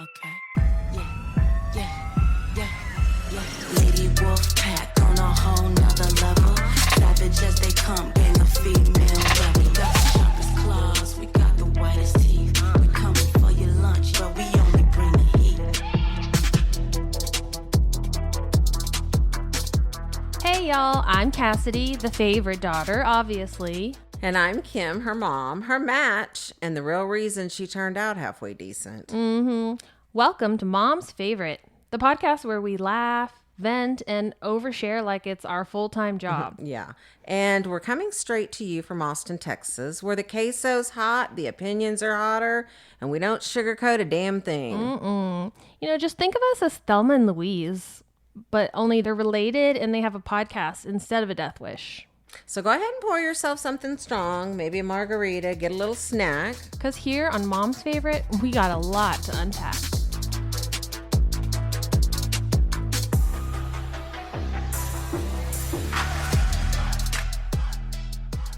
Okay. Yeah. Lady Wolf Pack on a whole nother level. Savage as they come, gang of female rebel. Got the sharpest claws, we got the whitest teeth. We coming for your lunch, but we only bring the heat. Hey y'all, I'm Cassidy, the favorite daughter, obviously. And I'm Kim, her mom, her match, and the real reason she turned out halfway decent. Welcome to Mom's Favorite, the podcast where we laugh, vent, and overshare like it's our full-time job. Yeah. And we're coming straight to you from Austin, Texas, where the queso's hot, the opinions are hotter, and we don't sugarcoat a damn thing. You know, just think of us as Thelma and Louise, but only they're related and they have a podcast instead of a death wish. So go ahead and pour yourself something strong, maybe a margarita, get a little snack. Because here on Mom's Favorite, we got a lot to unpack.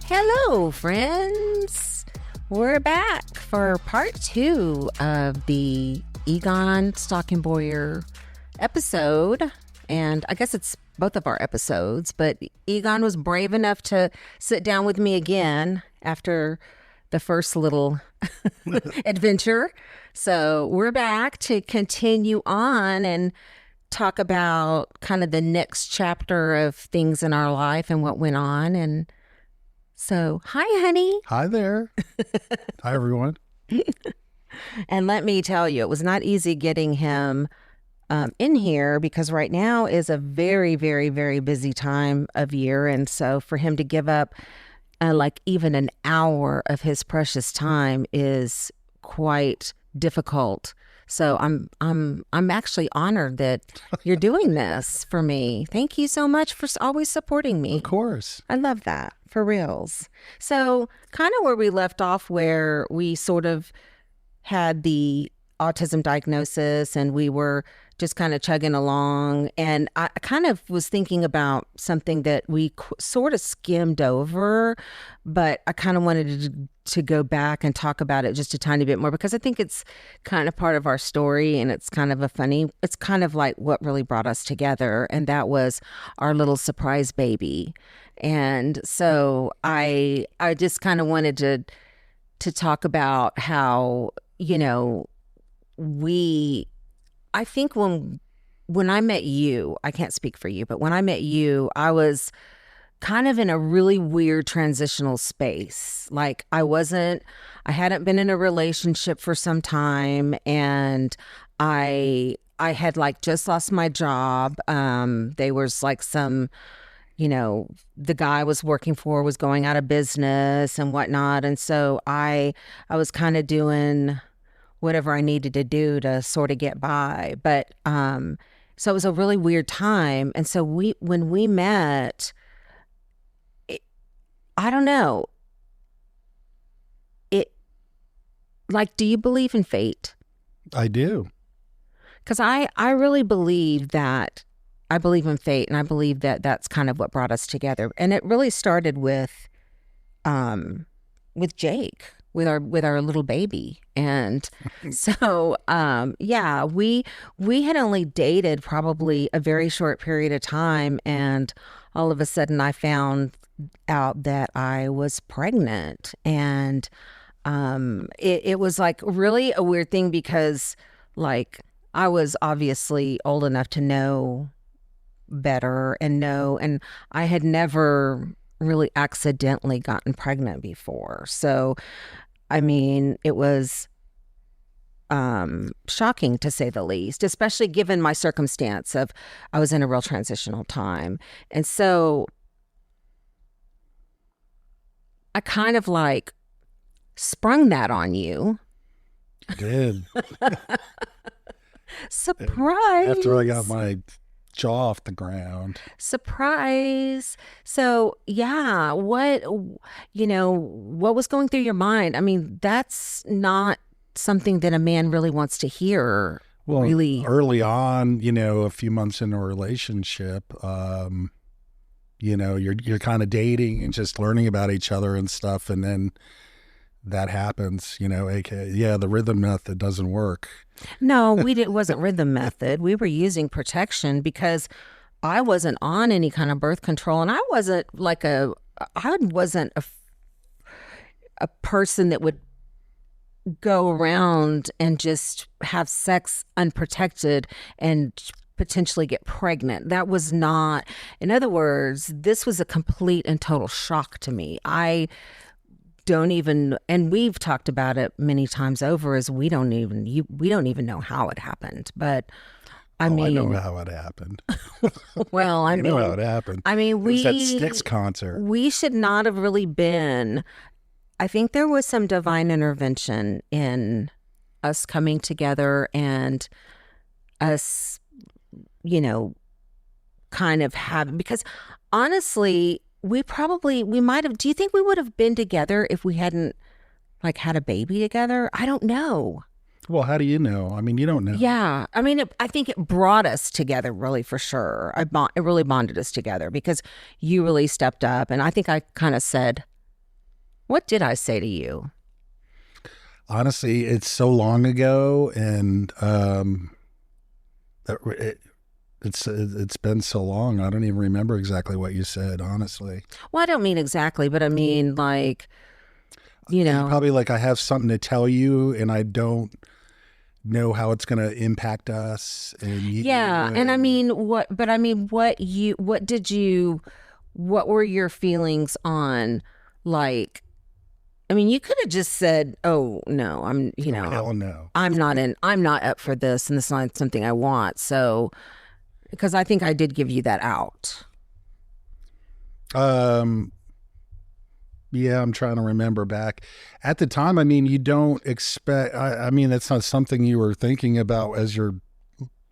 Hello, friends. We're back for part 2 of the Egon Stockenboyer episode. And I guess it's both of our episodes, but Egon was brave enough to sit down with me again after the first little adventure. So we're back to continue on and talk about kind of the next chapter of things in our life and what went on. And so, hi, honey. Hi there. Hi, everyone. And let me tell you, it was not easy getting him in here because right now is a very, very, very busy time of year. And so for him to give up like even an hour of his precious time is quite difficult. So I'm actually honored that you're doing this for me. Thank you so much for always supporting me. Of course. I love that, for reals. So kind of where we left off, where we sort of had the autism diagnosis and we were just kind of chugging along. And I kind of was thinking about something that we sort of skimmed over, but I kind of wanted to go back and talk about it just a tiny bit more because I think it's kind of part of our story and it's kind of it's kind of like what really brought us together. And that was our little surprise baby. And so I just kind of wanted to talk about how, you know, I think when I met you, I can't speak for you, but when I met you, I was kind of in a really weird transitional space. Like I hadn't been in a relationship for some time, and I had like just lost my job. There was like some, you know, the guy I was working for was going out of business and whatnot. And so I was kind of doing whatever I needed to do to sort of get by. But so it was a really weird time. And so when we met, I don't know. Do you believe in fate? I do. Because I really believe that I believe in fate, and I believe that that's kind of what brought us together. And it really started with Jake. With our little baby. And so, we had only dated probably a very short period of time. And all of a sudden I found out that I was pregnant. And it was like really a weird thing because like I was obviously old enough to know better and I had never really accidentally gotten pregnant before. So I mean, it was shocking to say the least, especially given my circumstance of I was in a real transitional time. And so I kind of like sprung that on you. I did. Surprise. After I got my jaw off the ground. Surprise. So yeah, what was going through your mind? I mean, that's not something that a man really wants to hear. Well, really early on, you know, a few months into a relationship, you know, you're kind of dating and just learning about each other and stuff. And then that happens, aka, yeah, the rhythm method doesn't work. No, it wasn't rhythm method. We were using protection because I wasn't on any kind of birth control, and I wasn't a person that would go around and just have sex unprotected and potentially get pregnant. That was not, in other words, this was a complete and total shock to me. I don't even, and we've talked about it many times over, is we don't even know how it happened. But I know how it happened. Well, I know how it happened. I mean, it was that Styx concert. We should not have really been. I think there was some divine intervention in us coming together and us, kind of having, because honestly, we might have, do you think we would have been together if we hadn't had a baby together? I don't know. Well, how do you know? I mean, you don't know. Yeah. I mean, I think it brought us together, really, for sure. It really bonded us together because you really stepped up. And I think I kind of said, what did I say to you? Honestly, it's so long ago, and it's been so long. I don't even remember exactly what you said, honestly. Well, I don't mean exactly, but I mean probably I have something to tell you, and I don't know how it's going to impact us. And and I mean, what were your feelings on, I mean, you could have just said, "Oh no, hell no, I'm not up for this, and this is not something I want." So, because I think I did give you that out. Yeah, I'm trying to remember back at the time. I mean, you don't expect. I mean, that's not something you were thinking about as you're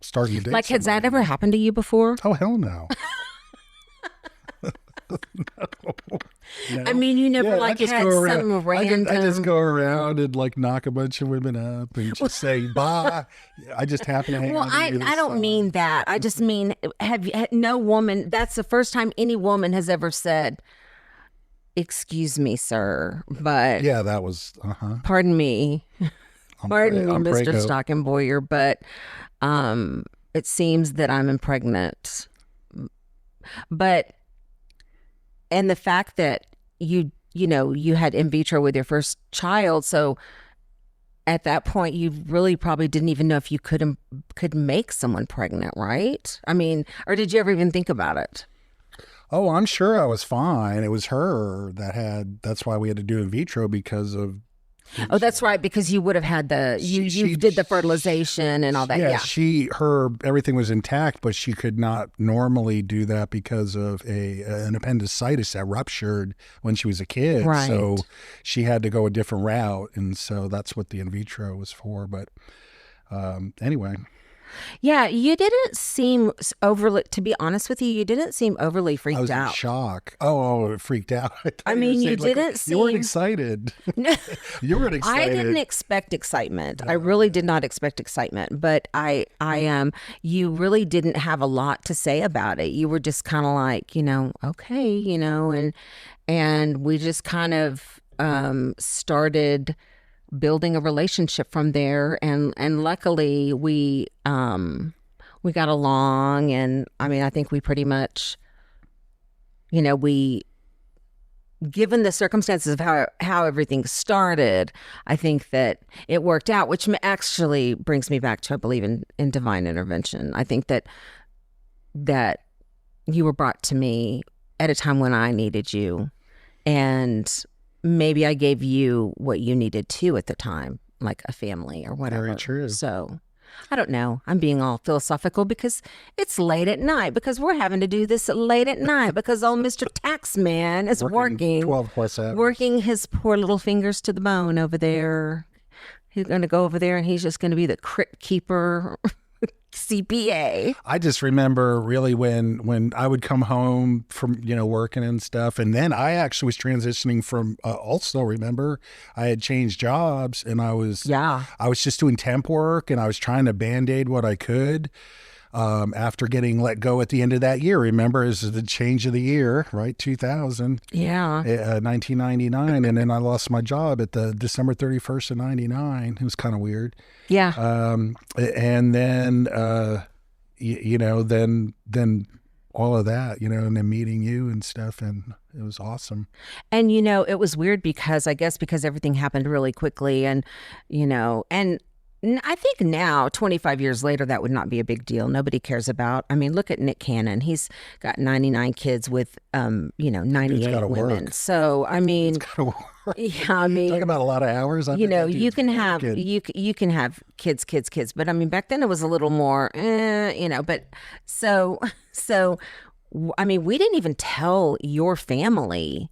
starting to date. Has that ever happened to you before? Oh hell no. No. I mean, you never had some random. I just go around and knock a bunch of women up and just say bye. I just happen to hang out. Well, I don't mean that. I just mean, no woman. That's the first time any woman has ever said, "Excuse me, sir, but yeah, that was. Pardon me, Mr. Stocking Boyer, but it seems that I'm pregnant." But. And the fact that you had in vitro with your first child, so at that point you really probably didn't even know if you could make someone pregnant, right? I mean, or did you ever even think about it? Oh, I'm sure I was fine. It was her that's why we had to do in vitro because of. Oh, that's right, because you would have had you did the fertilization and all that. Yeah, everything was intact, but she could not normally do that because of an appendicitis that ruptured when she was a kid. Right. So she had to go a different route, and so that's what the in vitro was for. But anyway. Yeah, you didn't seem overly, to be honest with you, you didn't seem overly freaked out. I was in shock. Oh, freaked out. I mean, you didn't seem... You weren't excited. You weren't excited. I didn't expect excitement. I really did not expect excitement, but you really didn't have a lot to say about it. You were just kind of okay, and we just kind of started building a relationship from there, and luckily we got along, and I mean, I think we pretty much, given the circumstances of how everything started, I think that it worked out, which actually brings me back to, I believe in divine intervention. I think that you were brought to me at a time when I needed you, and maybe I gave you what you needed too at the time, like a family or whatever. Very true. So I don't know. I'm being all philosophical because it's late at night, because we're having to do this late at night because old Mr. Taxman is working 12 plus hours. Working his poor little fingers to the bone over there. He's going to go over there and he's just going to be the crypt keeper. CPA. I just remember really when I would come home from, working and stuff. And then I actually was transitioning from, also remember I had changed jobs, and I was just doing temp work, and I was trying to Band-Aid what I could. after getting let go at the end of that year. Remember, is the change of the year, right? 2000, Yeah. 1999. And then I lost my job at the December 31st of 99. It was kind of weird. Yeah. And then, then all of that, and then meeting you and stuff. And it was awesome. And, it was weird because everything happened really quickly and I think now, 25 years later, that would not be a big deal. Nobody cares about. I mean, look at Nick Cannon. He's got 99 kids with, 98 women. Work. So, I mean, It's gotta work. yeah, I mean, Talk about a lot of hours. you can have you can have kids, but I mean, back then it was a little more, But so I mean, we didn't even tell your family.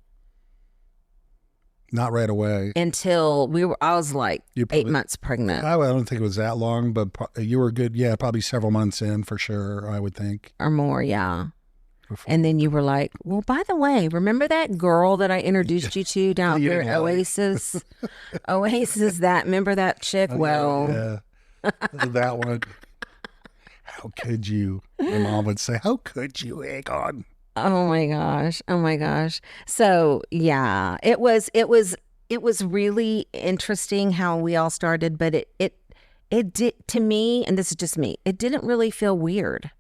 Not right away. Until I was like 8 months pregnant. I don't think it was that long, but you were good. Yeah, probably several months in for sure, I would think. Or more, yeah. And then you were like, well, by the way, remember that girl that I introduced you to down there at Oasis? Remember that chick? Yeah. That one. How could you? My mom would say, how could you, Egon? Oh my gosh. So yeah, it was really interesting how we all started, but it did, to me, and this is just me, it didn't really feel weird.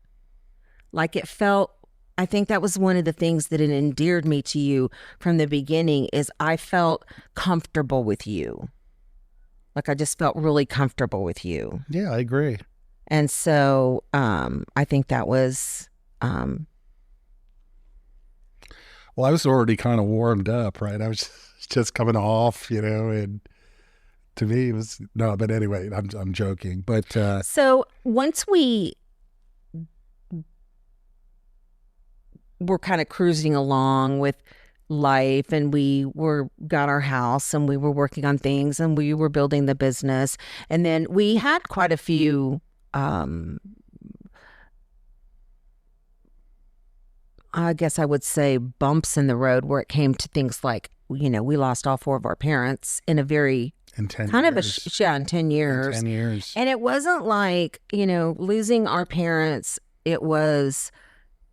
Like it felt, I think that was one of the things that endeared me to you from the beginning is I felt comfortable with you. Like I just felt really comfortable with you. Yeah, I agree. And so I think that was well, I was already kind of warmed up, right? I was just coming off, and to me it was, no, but anyway, I'm joking. But so once we were kind of cruising along with life and we got our house and we were working on things and we were building the business, and then we had quite a few I guess I would say bumps in the road where it came to things like, we lost all 4 of our parents in a very in 10 kind years. of in 10 years. 10 years. And it wasn't like, losing our parents, it was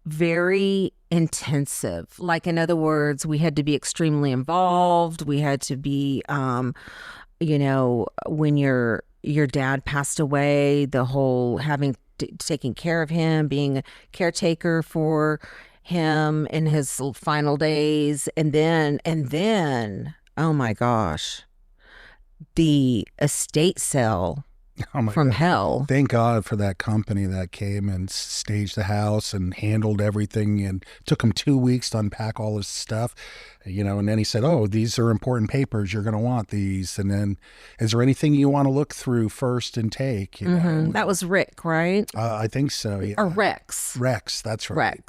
very intensive. Like, in other words, we had to be extremely involved. We had to be, when your dad passed away, the whole taking care of him, being a caretaker for him in his final days, and then oh my gosh, the estate sale from hell. Thank God for that company that came and staged the house and handled everything, and took him 2 weeks to unpack all his stuff, and then he said, oh, these are important papers, you're going to want these, and then is there anything you want to look through first and take? That was Rick, right? I think so, yeah. Or Rex, that's right.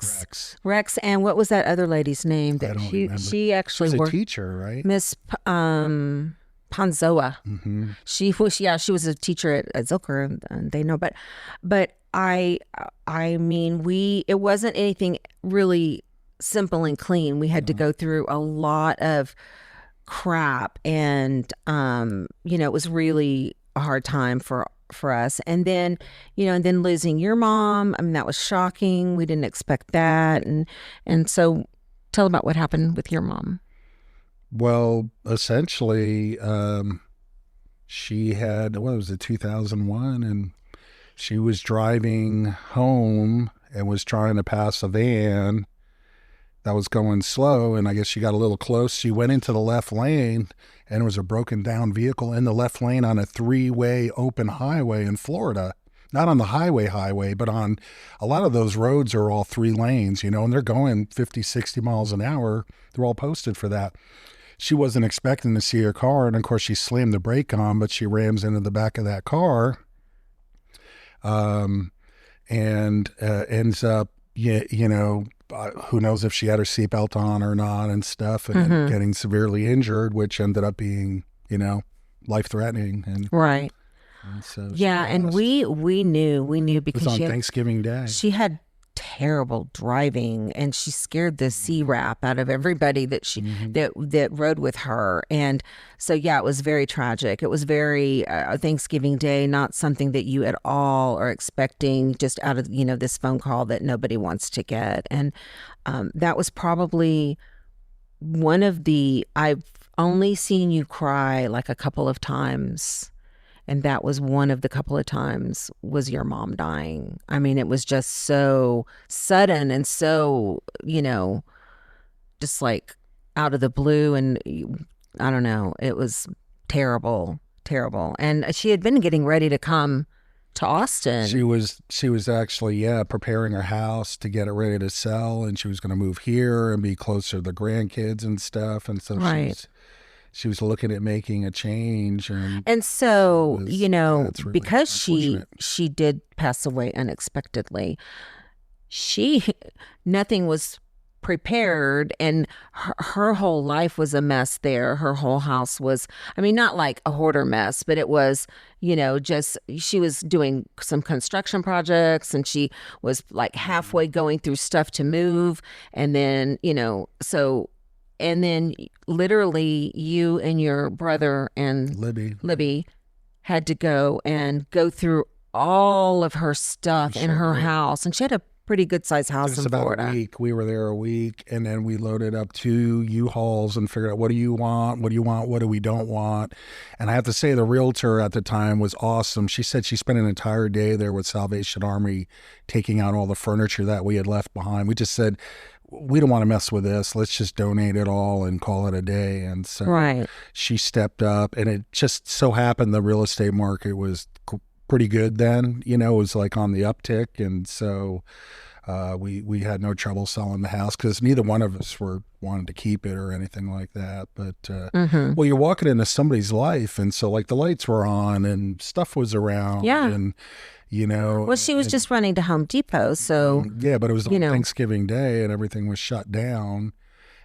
Rex. And what was that other lady's name? I don't remember. She actually was worked, a teacher, right? Miss Panzoa. Mm-hmm. She was a teacher at Zilker, and they know, but I mean, it wasn't anything really simple and clean. We had to go through a lot of crap, and it was really a hard time for us. And then losing your mom, I mean, that was shocking. We didn't expect that, and so tell about what happened with your mom. Well, essentially, she had, 2001, and she was driving home and was trying to pass a van that was going slow, and I guess she got a little close. She went into the left lane, and there was a broken down vehicle in the left lane on a 3-way open highway in Florida. Not on the highway, but on a lot of those roads are all 3 lanes, and they're going 50, 60 miles an hour. They're all posted for that. She wasn't expecting to see her car, and of course she slammed the brake on, but she rams into the back of that car, and ends up, who knows if she had her seatbelt on or not and stuff, and getting severely injured, which ended up being, life-threatening. And right. And so yeah, and we knew because it was on Thanksgiving Day. She had terrible driving, and she scared the C-rap out of everybody that that rode with her. And so, yeah, it was very tragic. It was very Thanksgiving Day, not something that you at all are expecting just out of, this phone call that nobody wants to get. And that was probably one of I've only seen you cry like a couple of times. And that was one of the couple of times was your mom dying. I mean, it was just so sudden and so, just like out of the blue. And I don't know, it was terrible, terrible. And she had been getting ready to come to Austin. She was actually, preparing her house to get it ready to sell. And she was going to move here and be closer to the grandkids and stuff. And so she was looking at making a change. And so, really because she did pass away unexpectedly, nothing was prepared, and her whole life was a mess there. Her whole house was, I mean, not like a hoarder mess, but it was, just she was doing some construction projects, and she was like halfway going through stuff to move. And then, and then literally you and your brother and Libby had to go through all of her stuff in her house. And she had a pretty good sized house in Florida. About a week. We were there a week, and then we loaded up 2 U-Hauls and figured out, what do you want? What do you want? What do we don't want? And I have to say, the realtor at the time was awesome. She said she spent an entire day there with Salvation Army taking out all the furniture that we had left behind. We just said, we don't want to mess with this. Let's just donate it all and call it a day. And so she stepped up, and it just so happened the real estate market was pretty good then. It was like on the uptick. And so we had no trouble selling the house because neither one of us wanted to keep it or anything like that. But, well, you're walking into somebody's life. And so like the lights were on and stuff was around. Yeah. And, well, she was just running to Home Depot, so yeah, but it was on Thanksgiving Day and everything was shut down,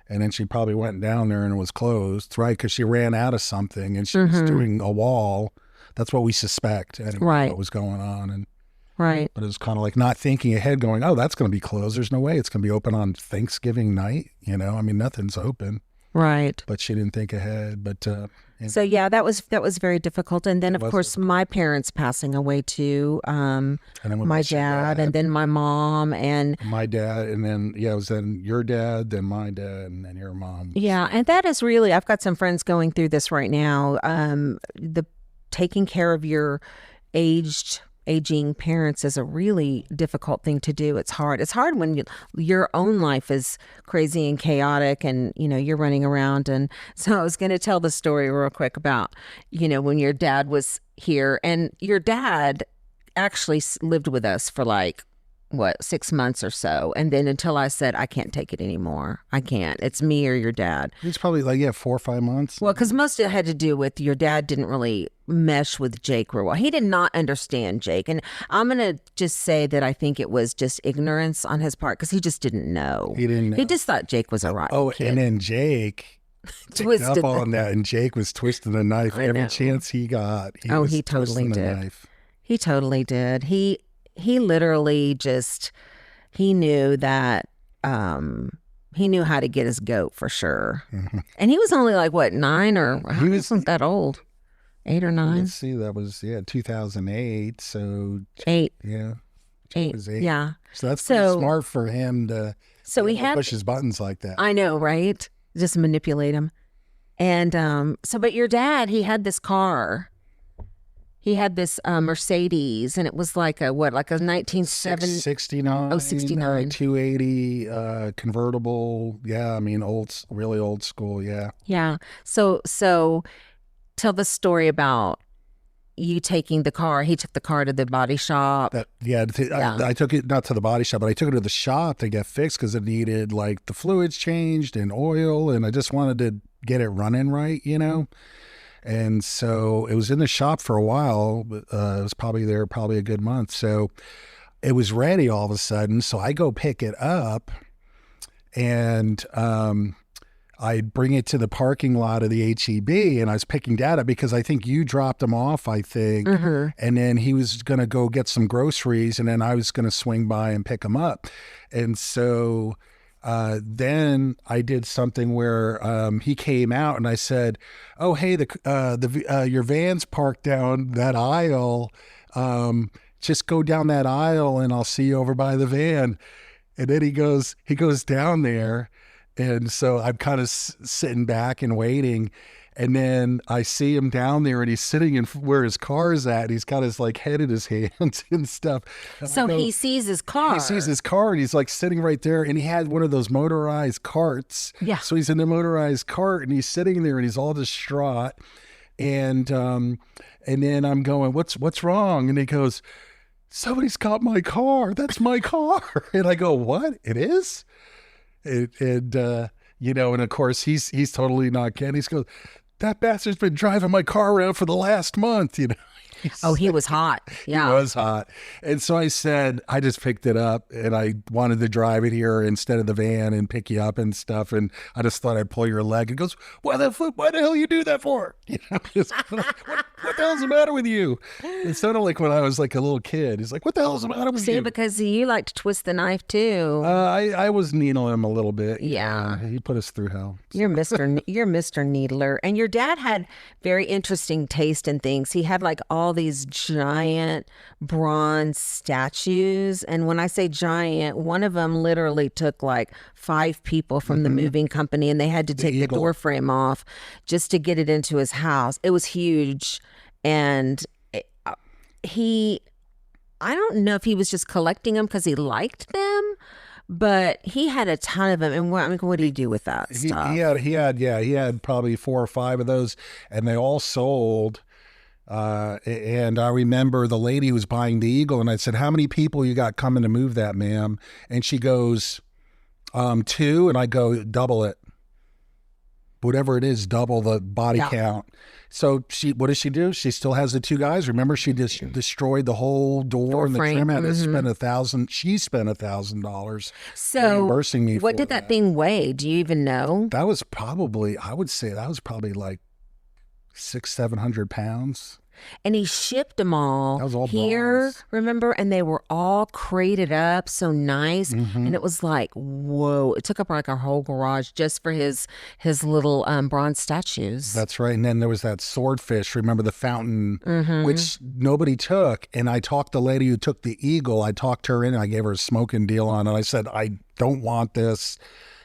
and then she probably went down there and it was closed, right? Because she ran out of something and she was doing a wall. That's what we suspect, anyway, what was going on, and but it was kind of like not thinking ahead, going, "Oh, that's going to be closed. There's no way it's going to be open on Thanksgiving night." I mean, nothing's open, right? But she didn't think ahead, but. So yeah, that was very difficult, and then of course my parents passing away too. And then my dad, and then my mom, and my dad, and then it was then your dad, then my dad, and then your mom. Yeah, and that is really, I've got some friends going through this right now. The taking care of your aging parents is a really difficult thing to do. It's hard. It's hard when your own life is crazy and chaotic, and you're running around. And so I was going to tell the story real quick about when your dad was here, and your dad actually lived with us for like 6 months or so, and then until I said, I can't take it anymore. I can't. It's me or your dad. It's probably like 4 or 5 months. Well, because most of it had to do with your dad didn't really mesh with Jake real well. He did not understand Jake, and I'm gonna just say that I think it was just ignorance on his part, because he just didn't know. He didn't know. He just thought Jake was a rotten kid. And then Jake twisted up on that, and Jake was twisting the knife every chance he got. He totally did. He totally did. He literally just, he knew that, he knew how to get his goat for sure. And he was only like, 9 or, he wasn't that old. 8 or 9. Let's see, that was, 2008. So 8. Yeah. 8. Was 8. Yeah. So that's pretty smart for him to he had push his buttons like that. I know, right? Just manipulate him. And but your dad, he had this car. He had this Mercedes, and it was like a 1969. 69. 280 convertible. Yeah, I mean, really old school. Yeah. Yeah. So tell the story about you taking the car. He took the car to the body shop. I took it not to the body shop, but I took it to the shop to get fixed because it needed like the fluids changed and oil, and I just wanted to get it running right, And so it was in the shop for a while. It was probably a good month. So it was ready all of a sudden. So I go pick it up, and I bring it to the parking lot of the HEB, and I was picking Dad up because I think you dropped him off, I think. And then he was going to go get some groceries, and then I was going to swing by and pick him up. And so then I did something where he came out, and I said, "Oh, hey, your van's parked down that aisle. Just go down that aisle, and I'll see you over by the van." And then he goes down there. And so I'm kind of sitting back and waiting. And then I see him down there, and he's sitting in where his car is at. He's got his like head in his hands and stuff. And So he sees his car. He sees his car, and he's like sitting right there, and he had one of those motorized carts. Yeah. So he's in the motorized cart, and he's sitting there, and he's all distraught. And then I'm going, what's wrong? And he goes, "Somebody's got my car. That's my car." And I go, "What? It is?" And of course he's totally not kidding. He goes, "That bastard's been driving my car around for the last month." He was hot. Yeah. He was hot. And so I said, I just picked it up, and I wanted to drive it here instead of the van and pick you up and stuff. And I just thought I'd pull your leg. And goes, why the hell you do that for? What the hell's the matter with you? It sounded like when I was like a little kid. He's like, "What the hell's the matter with you?" See, because you like to twist the knife too. I was needling him a little bit. Yeah. He put us through hell. You're Mr. Needler. And your dad had very interesting taste in things. He had like all these giant bronze statues. And when I say giant, one of them literally took like 5 people from the moving company, and they had to take the door frame off just to get it into his house. It was huge. And I don't know if he was just collecting them because he liked them, but he had a ton of them. And what did he do with that stuff? He had probably 4 or 5 of those, and they all sold. And I remember the lady who was buying the eagle, and I said, "How many people you got coming to move that, ma'am?" And she goes, 2. And I go, "Double it. Whatever it is, double the body count." So what does she do? She still has the 2 guys. Remember, she just destroyed the whole door and the trim. Had to spend $1,000. She spent $1,000 reimbursing me. What did that thing weigh? Do you even know? That was probably, I would say that was probably like 600-700 pounds. And he shipped them all, That was all here, bronze. remember? And they were all crated up, so nice. And it was like, whoa! It took up like our whole garage just for his little bronze statues. That's right. And then there was that swordfish. Remember the fountain, which nobody took. And I talked the lady who took the eagle. I talked her in, and I gave her a smoking deal on it. I said, "I don't want this.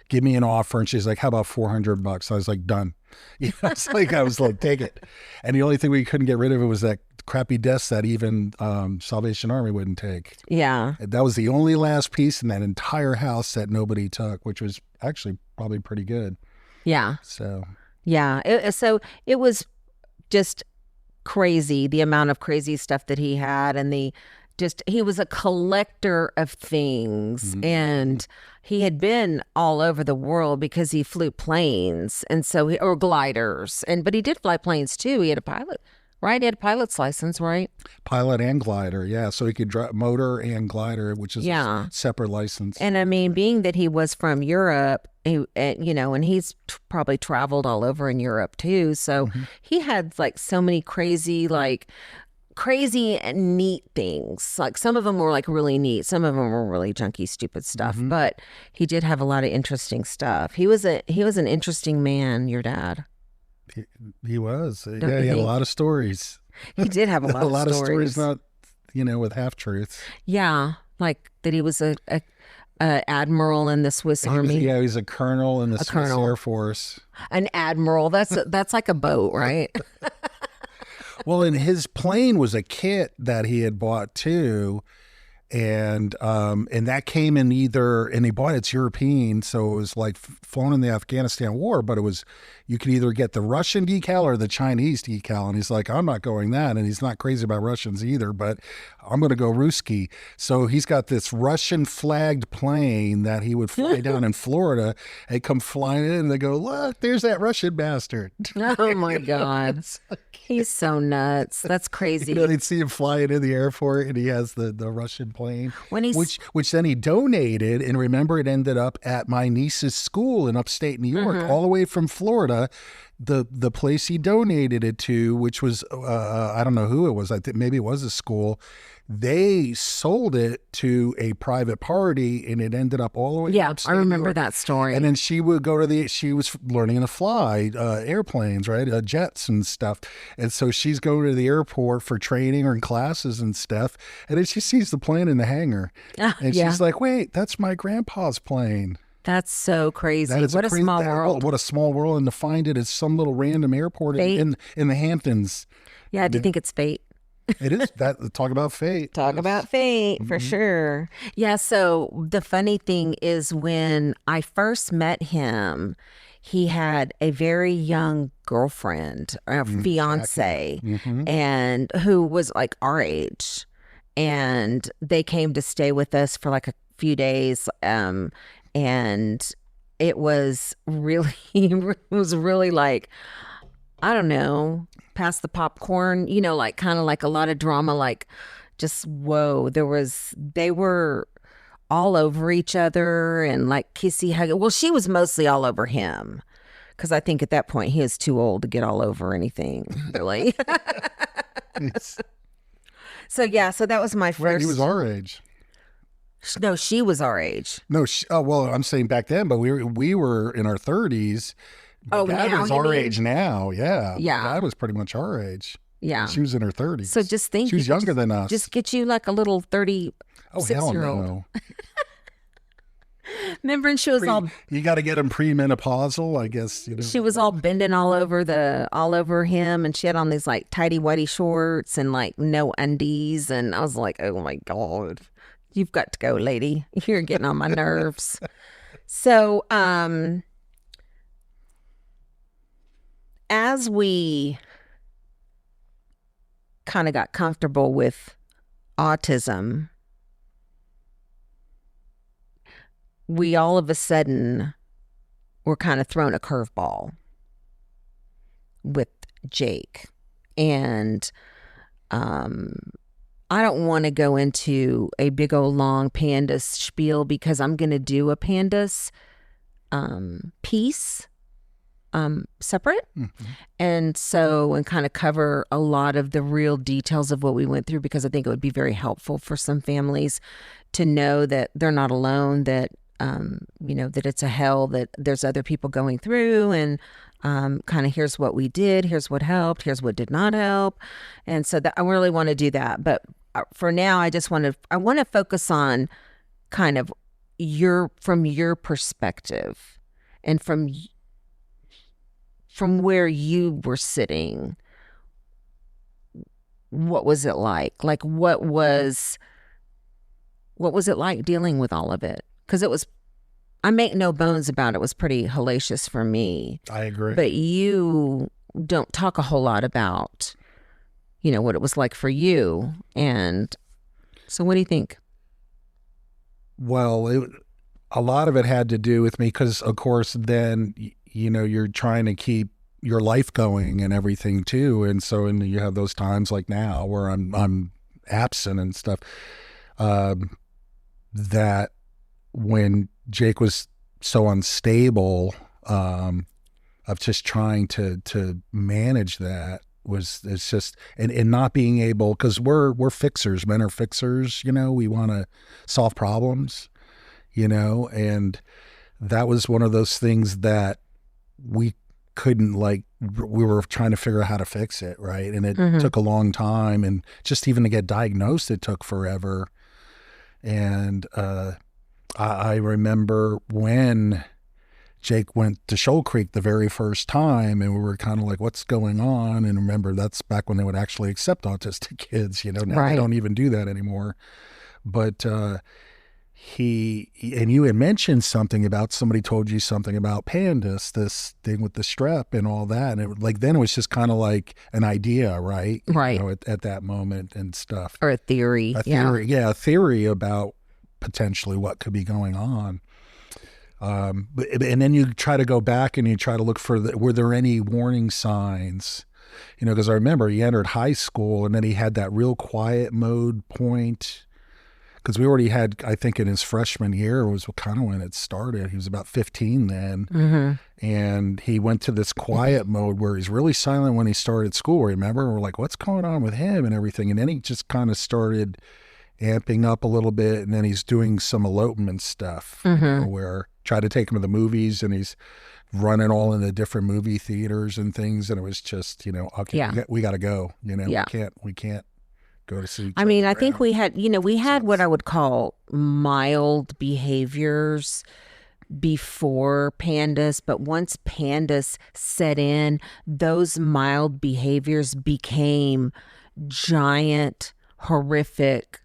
Give me an offer." And she's like, "How about $400?" I was like, "Done." I was like, "Take it." And the only thing we couldn't get rid of it was that crappy desk that even Salvation Army wouldn't take. Yeah. That was the only last piece in that entire house that nobody took, which was actually probably pretty good. Yeah. So. Yeah. So it was just crazy, the amount of crazy stuff that he had, and he was a collector of things, and he had been all over the world because he flew planes, and so or gliders, but he did fly planes too. He had a pilot, right? He had a pilot's license, right? Pilot and glider, yeah. So he could drive motor and glider, which is a separate license. And I mean, being that he was from Europe, and he's probably traveled all over in Europe too, so he had like so many crazy and neat things. Like some of them were like really neat, some of them were really junky, stupid stuff. But he did have a lot of interesting stuff. He was an interesting man, your dad. He was. He had a lot of stories. He did have a lot of stories. Not with half truths. Yeah, like that he was a admiral in the Swiss Army. Yeah, he's a colonel in the Swiss Air Force. An admiral. That's like a boat, right? Well, and his plane was a kit that he had bought too, and that came in and he bought it's European, so it was like flown in the Afghanistan war, but you could either get the Russian decal or the Chinese decal, and he's like, "I'm not going that," and he's not crazy about Russians either, but I'm going to go Ruski. So he's got this Russian flagged plane that he would fly down in Florida, and come flying in, and they go, "Look, there's that Russian bastard." Oh my God. He's so nuts. That's crazy. They'd see him flying in the airport, and he has the Russian plane, When he's which then he donated. And remember, it ended up at my niece's school in upstate New York, all the way from Florida. The place he donated it to, which was I don't know who it was. I think maybe it was a school. They sold it to a private party, and it ended up all the way. yeah, upstate I New remember York. that story. And then she would go to she was learning to fly airplanes, right? Jets and stuff. And so she's going to the airport for training or in classes and stuff. And then she sees the plane in the hangar. And yeah. she's like, wait, that's my grandpa's plane. That's so crazy. That is What a crazy, small world. What a small world. And to find it at some little random airport in the Hamptons. Yeah, do you think it's fate? It is that. Talk about fate. Talk about fate for sure. Yeah. So the funny thing is, when I first met him, he had a very young girlfriend, a fiance, and who was like our age, and they came to stay with us for like a few days. And it was really, like, I don't know, past the popcorn, like kind of like a lot of drama, like just, whoa, they were all over each other and like kissy huggy. Well, she was mostly all over him because I think at that point he was too old to get all over anything, really. So that was my first. Right, he was our age. No, she was our age. No, well, I'm saying back then, but we were in our 30s. Oh, Dad now is you our mean? age now. Yeah. Yeah. Dad was pretty much our age. Yeah. She was in her 30s. So just think. She was younger than us. Just get you like a little 36-year-old. no. Remember, and she was all. You got to get him premenopausal, I guess. She was all bending all over him, and she had on these like tidy whitey shorts and like no undies, and I was like, oh my God, you've got to go, lady. You're getting on my nerves. So, as we kind of got comfortable with autism, we all of a sudden were kind of thrown a curveball with Jake. And I don't want to go into a big old long pandas spiel because I'm going to do a pandas piece separate. And kind of cover a lot of the real details of what we went through, because I think it would be very helpful for some families to know that they're not alone, that that it's a hell that there's other people going through, and kind of here's what we did, here's what helped, here's what did not help. And so that I really want to do that. But for now, I want to focus on kind of from your perspective and from where you were sitting. What was it like? Like, what was it like dealing with all of it? Because I make no bones about it, was pretty hellacious for me. I agree. But you don't talk a whole lot about, what it was like for you. And so what do you think? Well, a lot of it had to do with me because, of course, then, you're trying to keep your life going and everything too. And so, you have those times like now where I'm absent and stuff, that when Jake was so unstable, of just trying to manage that it's just, and not being able, because we're fixers, men are fixers, we want to solve problems, and that was one of those things that we couldn't, we were trying to figure out how to fix it, right? And it took a long time, and just even to get diagnosed, it took forever. And I remember when Jake went to Shoal Creek the very first time, and we were kind of like, what's going on? And remember, that's back when they would actually accept autistic kids, now right. They don't even do that anymore. But and you had mentioned something about, somebody told you something about pandas, this thing with the strep and all that. And then it was just kind of like an idea, right? Right. At that moment and stuff. Or a theory. A theory about potentially what could be going on. And then you try to go back and you try to look for, were there any warning signs? Because I remember he entered high school and then he had that real quiet mode point. because we already had, I think in his freshman year was kind of when it started. He was about 15 then. Mm-hmm. And he went to this quiet mode where he's really silent when he started school, remember? We're like, what's going on with him and everything? And then he just kind of started amping up a little bit, and then he's doing some elopement stuff, where try to take him to the movies, and he's running all in the different movie theaters and things, and it was just, okay, we got to go, we can't go to see. I mean, I think we had what I would call mild behaviors before pandas, but once pandas set in, those mild behaviors became giant, horrific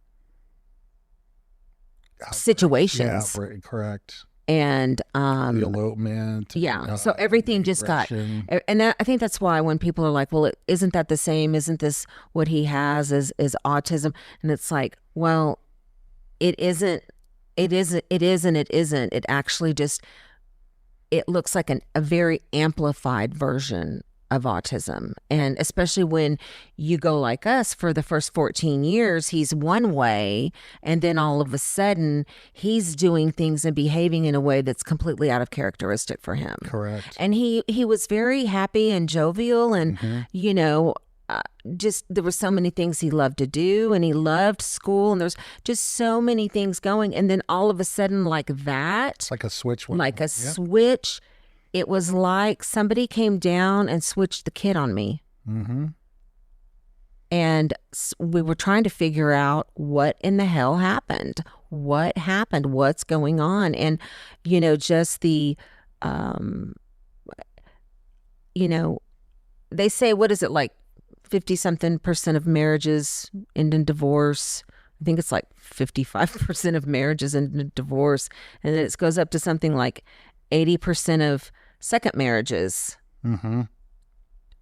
situations. Yeah, correct. And the elopement. So everything just got, and I think that's why when people are like, well, isn't that the same? Isn't this what he has is autism? And it's like, well, it isn't. It isn't. It actually just, it looks like a very amplified version of autism. And especially when you go like us, for the first 14 years, he's one way, and then all of a sudden he's doing things and behaving in a way that's completely out of characteristic for him. Correct. And he was very happy and jovial, and just there were so many things he loved to do, and he loved school, and there's just so many things going. And then all of a sudden, like that, it's like a switch. Switch. It was like somebody came down and switched the kid on me. Mm-hmm. And we were trying to figure out what in the hell happened. What happened? What's going on? And, just the, they say, what is it, like 50-something% of marriages end in divorce. I think it's like 55% of marriages end in divorce. And then it goes up to something like 80% of second marriages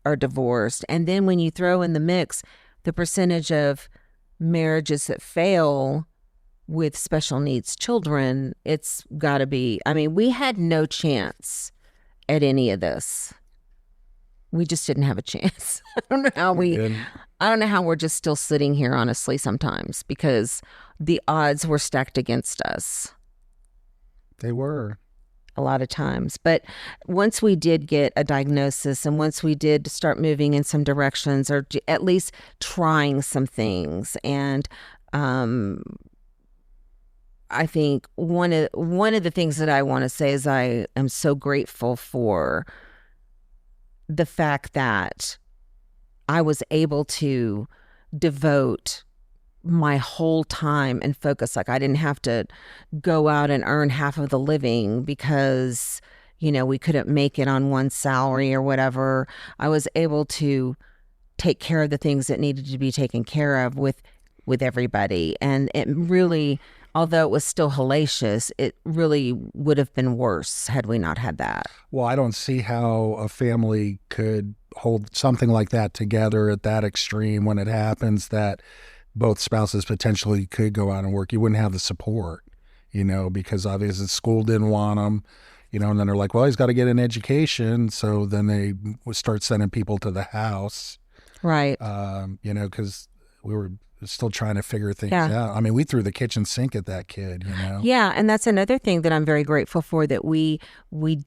are divorced. And then when you throw in the mix the percentage of marriages that fail with special needs children, it's got to be, I mean, we had no chance at any of this. We just didn't have a chance. I don't know how we're just still sitting here, honestly, sometimes, because the odds were stacked against us. They were. A lot of times. But once we did get a diagnosis, and once we did start moving in some directions, or at least trying some things, and I think one of the things that I want to say is I am so grateful for the fact that I was able to devote my whole time and focus. Like, I didn't have to go out and earn half of the living because, we couldn't make it on one salary or whatever. I was able to take care of the things that needed to be taken care of with everybody. And it really, although it was still hellacious, it really would have been worse had we not had that. Well, I don't see how a family could hold something like that together at that extreme when it happens, that both spouses potentially could go out and work. You wouldn't have the support, because obviously school didn't want them, and then they're like, well, he's got to get an education. So then they would start sending people to the house. Right. Because we were still trying to figure things out. I mean, we threw the kitchen sink at that kid, Yeah, and that's another thing that I'm very grateful for, that we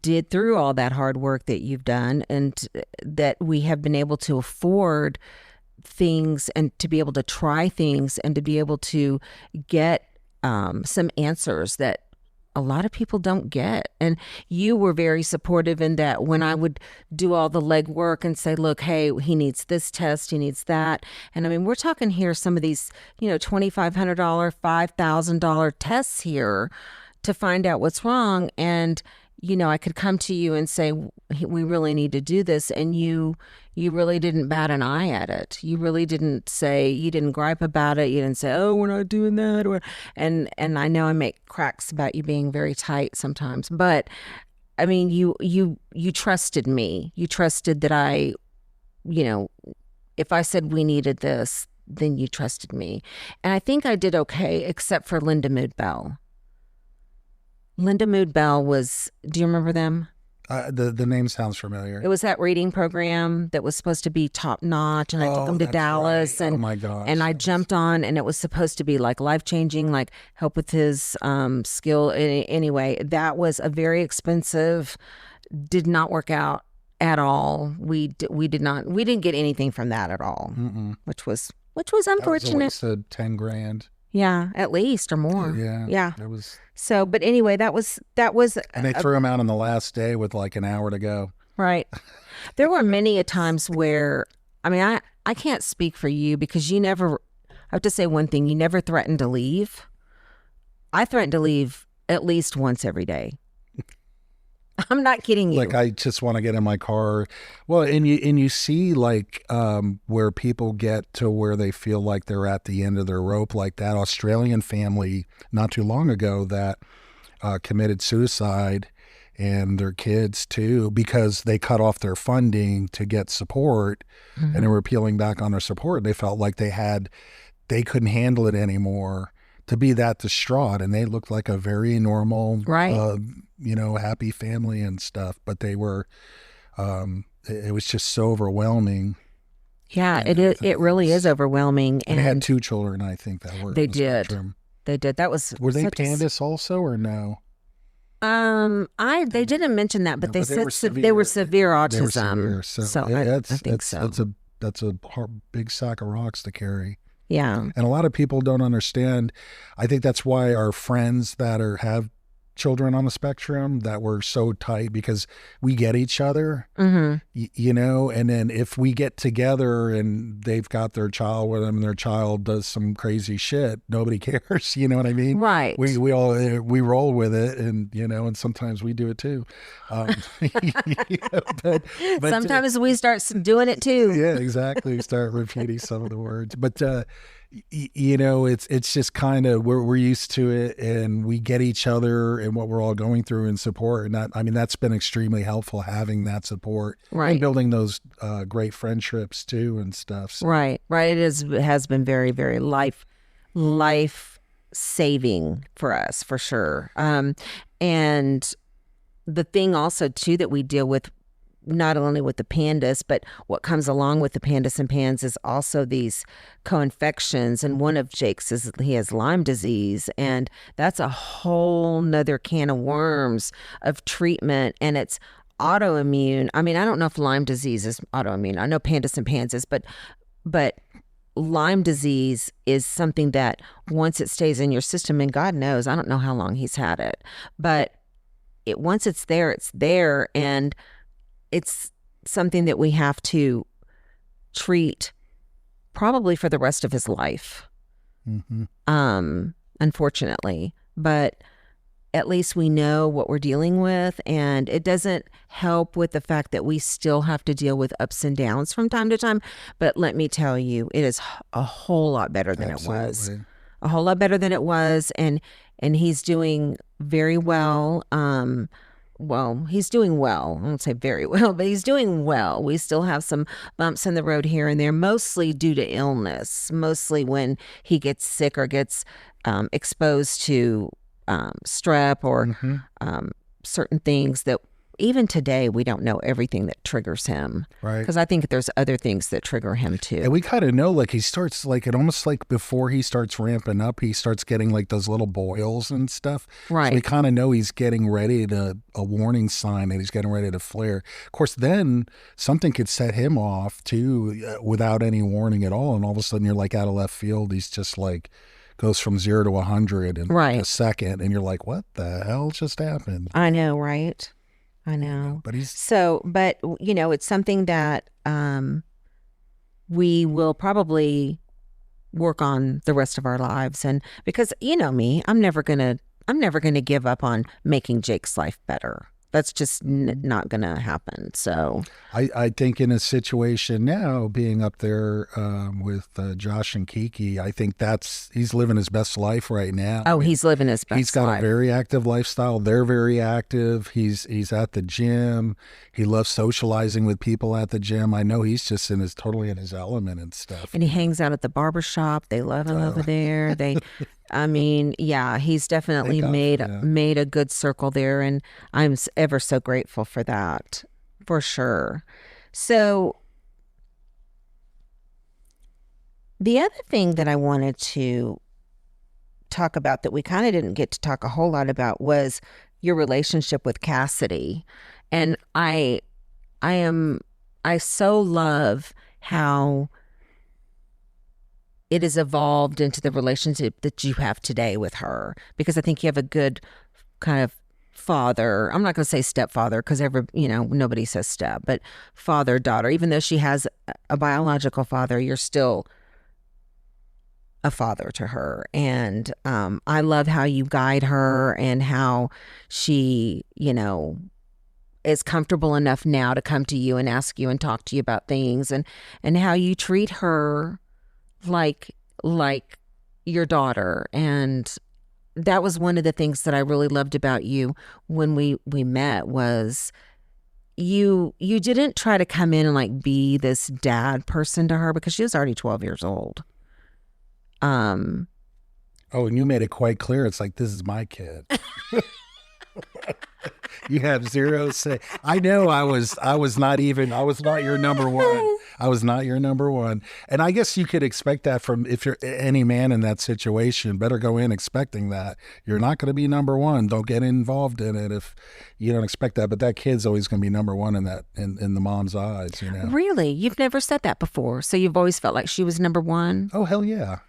did through all that hard work that you've done, and that we have been able to afford things, and to be able to try things, and to be able to get some answers that a lot of people don't get. And you were very supportive in that when I would do all the legwork and say, look, hey, he needs this test, he needs that. And I mean, we're talking here some of these, $2,500, $5,000 tests here to find out what's wrong. And, I could come to you and say, we really need to do this. And you really didn't bat an eye at it. You really didn't say, you didn't gripe about it. You didn't say, oh, we're not doing that. And I know I make cracks about you being very tight sometimes, but I mean, you trusted me. You trusted that I, if I said we needed this, then you trusted me. And I think I did okay, except for Linda Mood Bell. Linda Mood Bell was, do you remember them? The name sounds familiar. It was that reading program that was supposed to be top notch, and I took him to that's Dallas, right. and Oh my gosh. and I jumped on, and it was supposed to be like life changing, like help with his skill. Anyway, that was a very expensive. Did not work out at all. We didn't get anything from that at all, which was unfortunate. That was 10 grand. Yeah, at least or more. Yeah. It was. So, but anyway, that was. And they threw him out on the last day with like an hour to go. Right. There were many a times where, I mean, I can't speak for you because you never, I have to say one thing, you never threatened to leave. I threatened to leave at least once every day. I'm not kidding you. Like, I just want to get in my car. Well, and you see like where people get to where they feel like they're at the end of their rope, like that Australian family not too long ago that committed suicide, and their kids too, because they cut off their funding to get support, and they were peeling back on their support. They felt like they couldn't handle it anymore to be that distraught, and they looked like a very normal, right. Happy family and stuff, but they were, it was just so overwhelming. Yeah, it really is overwhelming. And they had 2 children, I think, that were. They did. They did. That was. Were they pandas also, or no? They didn't mention that, but they said they were severe autism. They were severe, so I think so. That's a big sack of rocks to carry. Yeah. And a lot of people don't understand. I think that's why our friends that have children on the spectrum, that we're so tight, because we get each other, and then if we get together and they've got their child with them and their child does some crazy shit, nobody cares. You know what I mean? Right. We all roll with it, and sometimes we do it too. But sometimes we start doing it too. Yeah, exactly. We start repeating some of the words, but it's just kind of we're used to it, and we get each other and what we're all going through and support. And that's been extremely helpful, having that support, right, and building those great friendships too and stuff. So. Right. It has been very, very life saving for us, for sure. And the thing also too that we deal with, not only with the pandas, but what comes along with the pandas and pans is also these co-infections. And one of Jake's is he has Lyme disease, and that's a whole nother can of worms of treatment, and it's autoimmune. I mean, I don't know if Lyme disease is autoimmune. I know pandas and pans is, but Lyme disease is something that once it stays in your system, and God knows, I don't know how long he's had it, but once it's there, and it's something that we have to treat probably for the rest of his life, unfortunately. But at least we know what we're dealing with, and it doesn't help with the fact that we still have to deal with ups and downs from time to time. But let me tell you, it is a whole lot better than Absolutely. It was. A whole lot better than it was, and he's doing very well. Well, he's doing well. I won't say very well, but he's doing well. We still have some bumps in the road here and there, mostly due to illness, mostly when he gets sick or gets exposed to strep or certain things that even today we don't know everything that triggers him. Right. Because I think there's other things that trigger him too. And we kind of know, like, he starts, like, it almost like before he starts ramping up, he starts getting like those little boils and stuff. Right. So we kind of know he's getting ready to, a warning sign that he's getting ready to flare. Of course, then something could set him off too without any warning at all. And all of a sudden you're like out of left field. He's just like, goes from 0 to 100 in a second. And you're like, what the hell just happened? I know, right? I know. But it's something that we will probably work on the rest of our lives. And because you know me, I'm never gonna give up on making Jake's life better. That's just not gonna happen. So I think in a situation now, being up there with Josh and Kiki, I think he's living his best life right now. Oh, he's living his best life. He's got a very active lifestyle. They're very active. He's at the gym. He loves socializing with people at the gym. I know he's just totally in his element and stuff. And he hangs out at the barber shop. They love him over there. I mean, yeah, he's definitely Thank God made for that. made a good circle there, and I'm ever so grateful for that, for sure. So the other thing that I wanted to talk about that we kind of didn't get to talk a whole lot about was your relationship with Cassidy, and I so love how it has evolved into the relationship that you have today with her, because I think you have a good kind of father. I'm not going to say stepfather because nobody says step, but father, daughter. Even though she has a biological father, you're still a father to her. And I love how you guide her and how she, is comfortable enough now to come to you and ask you and talk to you about things, and how you treat her like your daughter. And that was one of the things that I really loved about you when we met, was you didn't try to come in and like be this dad person to her, because she was already 12 years old. Oh, and you made it quite clear. It's like, this is my kid. You have zero say. I know I was not your number one. I was not your number one. And I guess you could expect that from, if you're any man in that situation, better go in expecting that. You're not going to be number one. Don't get involved in it if you don't expect that. But that kid's always going to be number one in the mom's eyes, Really? You've never said that before. So you've always felt like she was number one? Oh, hell yeah.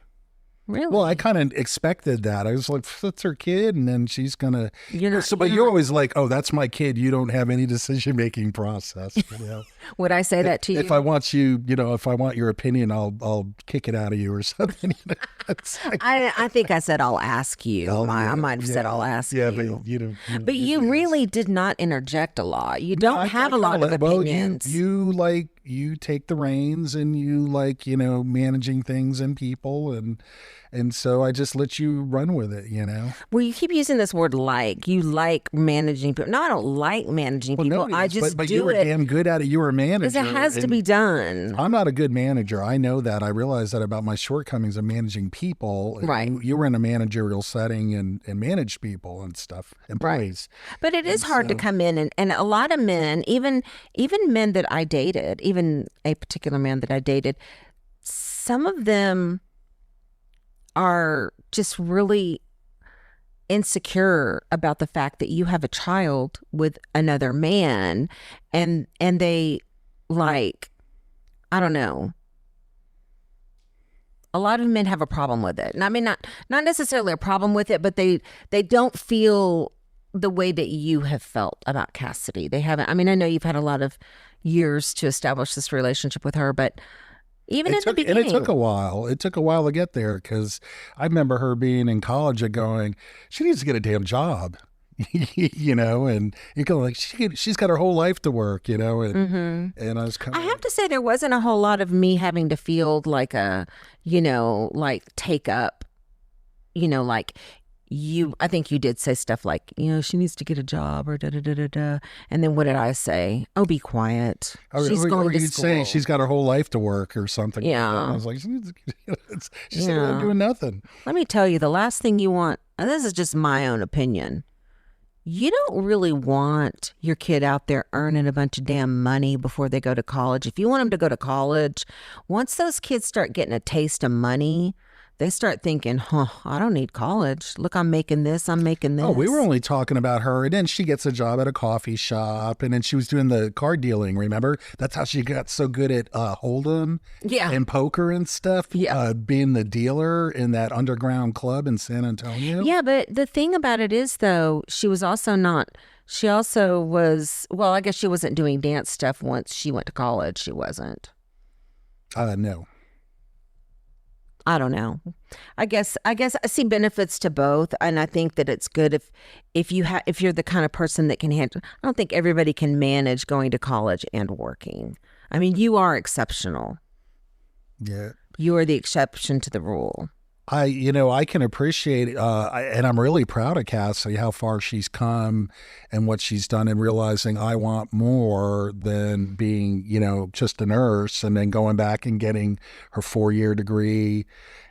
Really? Well, I kind of expected that. I was like, that's her kid, and then she's gonna. But you're always like, oh, that's my kid. You don't have any decision-making process. Would I say that to you? If I want your opinion, I'll kick it out of you or something. I think I said I'll ask you. I might have said I'll ask you. Yeah, but you don't. But you really did not interject a lot. You don't have a lot of opinions. You take the reins, and you managing things and people, and so I just let you run with it, Well, you keep using this word like. You like managing people. No, I don't like managing people. I just but do you were it damn good at it. You were a manager. because it has to be done. I'm not a good manager. I know that. I realize that about my shortcomings of managing people. Right. You were in a managerial setting and managed people and stuff, employees. Right. But it is hard to come in, and a lot of men, even men that I dated, even a particular man that I dated, some of them are just really insecure about the fact that you have a child with another man, and they, like, I don't know, a lot of men have a problem with it. And I mean, not necessarily a problem with it, but they don't feel the way that you have felt about Cassidy. They haven't. I mean, I know you've had a lot of years to establish this relationship with her, but even in the beginning. And it took a while. It took a while to get there, because I remember her being in college and going, she needs to get a damn job, and you go like, she's got her whole life to work, and and I was kind of. I have to say, there wasn't a whole lot of me having to feel like take up, like. I think you did say stuff like, she needs to get a job or da-da-da-da-da. And then what did I say? Oh, be quiet. She's going to school. Saying she's got her whole life to work or something. Yeah. I was like, she's not doing nothing. Let me tell you, the last thing you want, and this is just my own opinion, you don't really want your kid out there earning a bunch of damn money before they go to college. If you want them to go to college, once those kids start getting a taste of money, they start thinking, I don't need college. Look, I'm making this. Oh, we were only talking about her. And then she gets a job at a coffee shop. And then she was doing the card dealing, remember? That's how she got so good at Hold'em and poker and stuff. Yeah. Being the dealer in that underground club in San Antonio. Yeah, but the thing about it is, though, she also was, well, I guess she wasn't doing dance stuff once she went to college. She wasn't. No. I don't know. I guess I see benefits to both, and I think that it's good if you're the kind of person that can handle. I don't think everybody can manage going to college and working. I mean, you are exceptional. Yeah. You are the exception to the rule. I can appreciate, and I'm really proud of Cassidy, how far she's come and what she's done, and realizing I want more than being, just a nurse, and then going back and getting her 4-year degree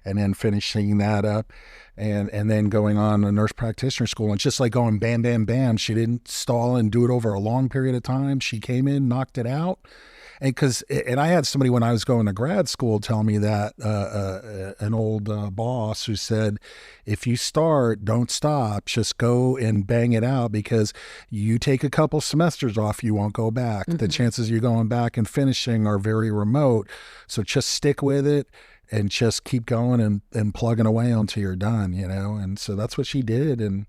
and then finishing that up and then going on a nurse practitioner school. And just like going bam, bam, bam, she didn't stall and do it over a long period of time. She came in, knocked it out. And I had somebody when I was going to grad school tell me that, an old boss who said, if you start, don't stop, just go and bang it out, because you take a couple semesters off, you won't go back. The chances you're going back and finishing are very remote. So just stick with it and just keep going and plugging away until you're done, And so that's what she did. And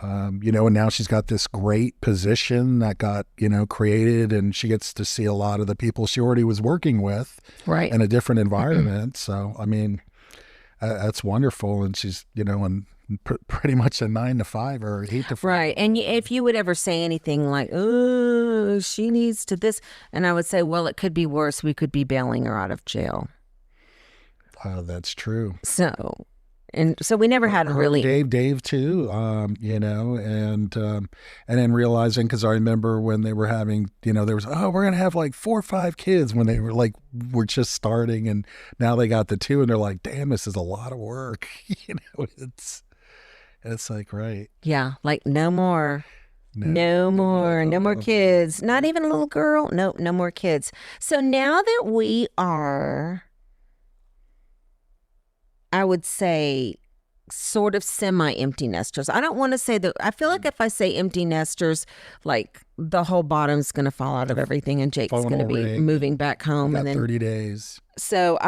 and now she's got this great position that got, created, and she gets to see a lot of the people she already was working with in a different environment. So, that's wonderful. And she's, pretty much a 9 to 5 or 8 to 5. Right. And if you would ever say anything like, oh, she needs to this, and I would say, well, it could be worse. We could be bailing her out of jail. That's true. So we never had really Dave too, and then realizing, because I remember when they were having, there was, we're gonna have like 4 or 5 kids when they were just starting, and now they got the 2, and they're like, damn, this is a lot of work. It's like, right, yeah, like no more kids, not even a little girl. Nope, no more kids. So now that we are, I would say, sort of semi-empty nesters. I don't want to say that. I feel like if I say empty nesters, like the whole bottom's going to fall out of everything, and Jake's going to be moving back home. And then 30 days. So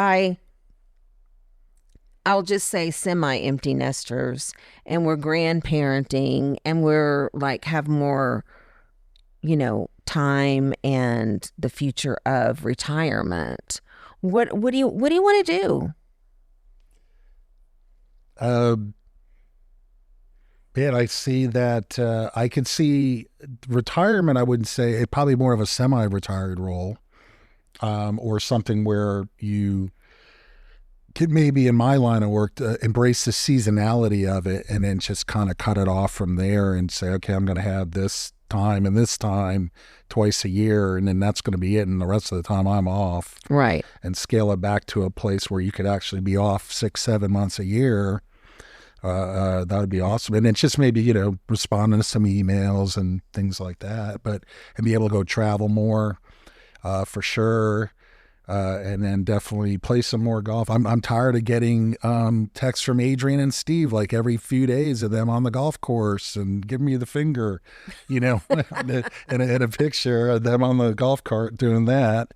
I'll just say semi-empty nesters, and we're grandparenting, and we're like have more, time and the future of retirement. What do you want to do? Man, I see that, I could see retirement. I wouldn't say it, probably more of a semi-retired role, or something where you could maybe, in my line of work, embrace the seasonality of it, and then just kind of cut it off from there and say, okay, I'm going to have this time and this time twice a year, and then that's going to be it, and the rest of the time I'm off. Right. And scale it back to a place where you could actually be off 6-7 months a year. That would be awesome. And it's just maybe, responding to some emails and things like that, and be able to go travel more, for sure. And then definitely play some more golf. I'm tired of getting texts from Adrian and Steve like every few days of them on the golf course and giving me the finger, and a picture of them on the golf cart doing that.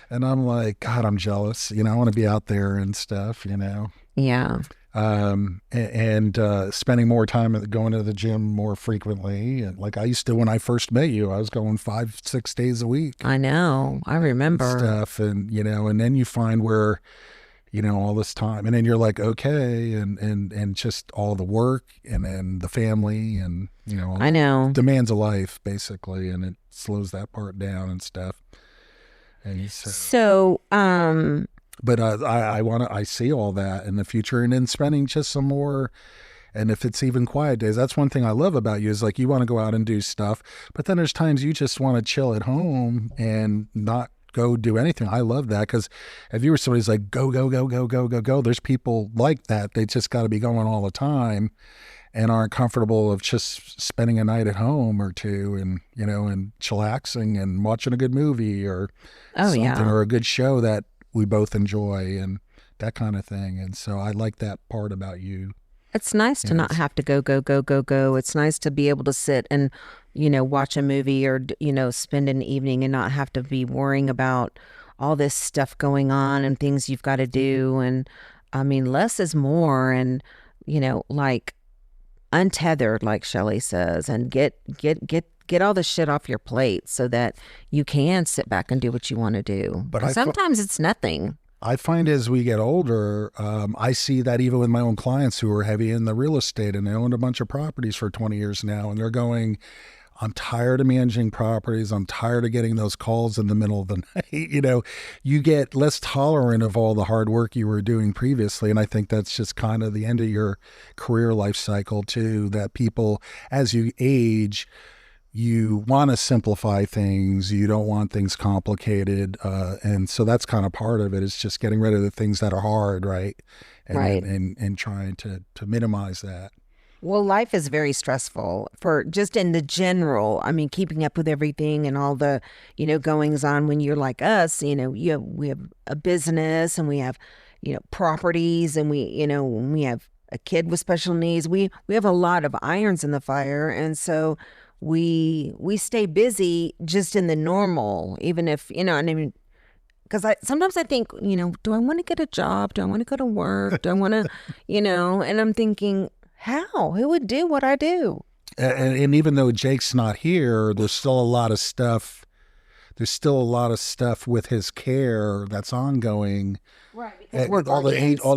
And I'm like, God, I'm jealous. I want to be out there and stuff, Yeah. And spending more time going to the gym more frequently. And like I used to, when I first met you, I was going 5-6 days a week. I know. I remember. Stuff. And, and then you find where, all this time, and then you're like, okay. And just all the work and then the family and, I know. Demands of life basically. And it slows that part down and stuff. And so but I see all that in the future, and then spending just some more. And if it's even quiet days, that's one thing I love about you, is like, you want to go out and do stuff, but then there's times you just want to chill at home and not go do anything. I love that, because if you were somebody who's like, go, go, go, go, go, go, go, there's people like that. They just got to be going all the time and aren't comfortable of just spending a night at home or two and, and chillaxing and watching a good movie or something, or a good show that we both enjoy and that kind of thing. And so I like that part about you. It's nice to not have to go, go, go, go, go. It's nice to be able to sit and, watch a movie or, spend an evening and not have to be worrying about all this stuff going on and things you've got to do. And I mean, less is more, and, like untethered, like Shelly says, and get all the shit off your plate so that you can sit back and do what you want to do. But sometimes it's nothing. I find as we get older, I see that even with my own clients who are heavy in the real estate, and they owned a bunch of properties for 20 years now, and they're going, I'm tired of managing properties. I'm tired of getting those calls in the middle of the night. You get less tolerant of all the hard work you were doing previously. And I think that's just kind of the end of your career life cycle too, that people, as you age, you want to simplify things. You don't want things complicated. And so that's kind of part of it, is just getting rid of the things that are hard, right? And trying to minimize that. Well, life is very stressful for just in the general. I mean, keeping up with everything and all the, goings on when you're like us, we have a business and we have, properties, and we have a kid with special needs. We have a lot of irons in the fire. And so we stay busy just in the normal, even if, because sometimes I think, do I want to get a job? Do I want to go to work? Do I want to, and I'm thinking, how? Who would do what I do? And even though Jake's not here, there's still a lot of stuff. There's still a lot of stuff with his care that's ongoing. Right. Because all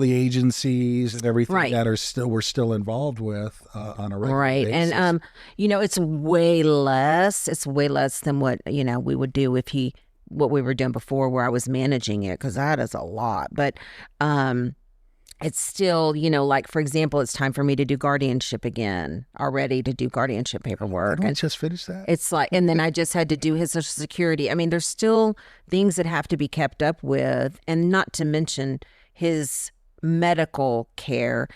the agencies and everything that we're still involved with on a regular basis. And it's way less. It's way less than what we would do what we were doing before, where I was managing it, because that is a lot. But it's still, like, for example, it's time for me to do guardianship again, already, to do guardianship paperwork. I just finished that. It's like, and then I just had to do his Social Security. I mean, there's still things that have to be kept up with, and not to mention his medical care.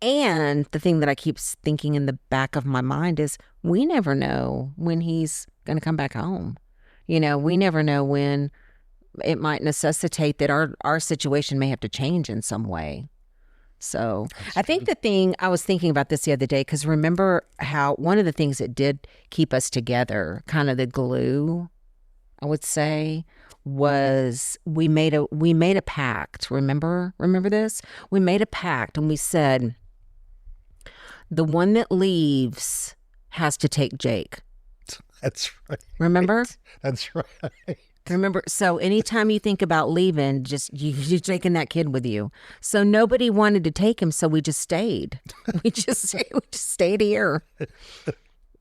And the thing that I keep thinking in the back of my mind is, we never know when he's going to come back home. We never know when it might necessitate that our situation may have to change in some way. So I think the thing, I was thinking about this the other day, because remember how one of the things that did keep us together, kind of the glue, I would say, was we made a pact. Remember this? We made a pact, and we said, the one that leaves has to take Jake. That's right. Remember? That's right. Remember, so anytime you think about leaving, you're taking that kid with you. So nobody wanted to take him, so we just stayed. We just stayed here.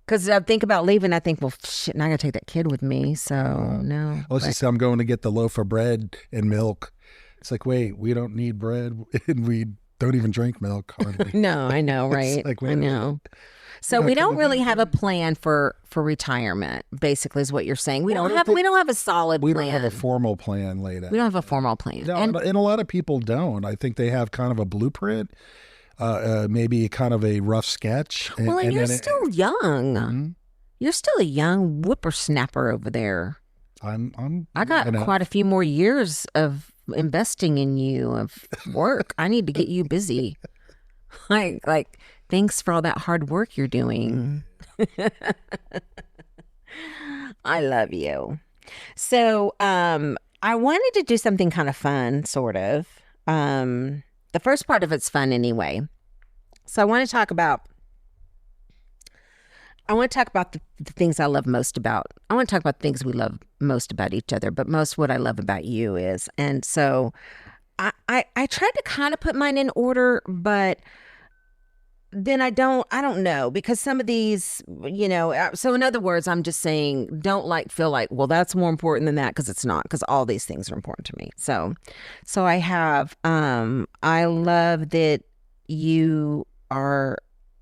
Because I think about leaving, I think, well, shit, now I got to take that kid with me. So no. Let's just say I'm going to get the loaf of bread and milk. It's like, wait, we don't need bread, and we don't even drink milk hardly. No, I know, right? Like, I know. So we don't really have a plan for retirement, basically, is what you're saying. We don't have a solid plan. We don't have a formal plan laid out. We don't have a formal plan. No, and a lot of people don't. I think they have kind of a blueprint, maybe kind of a rough sketch. And you're still young. Mm-hmm. You're still a young whippersnapper over there. I got quite a few more years of investing in you, of work. I need to get you busy. Like, thanks for all that hard work you're doing. I love you. So, I wanted to do something kind of fun, sort of. The first part of it's fun anyway. So I want to talk about the things I love most about. I want to talk about the things we love most about each other, but most what I love about you is. And so I tried to kind of put mine in order, but then I don't know, because some of these, so in other words, I'm just saying, don't feel like, well, that's more important than that, because it's not, because all these things are important to me. So I have, I love that you are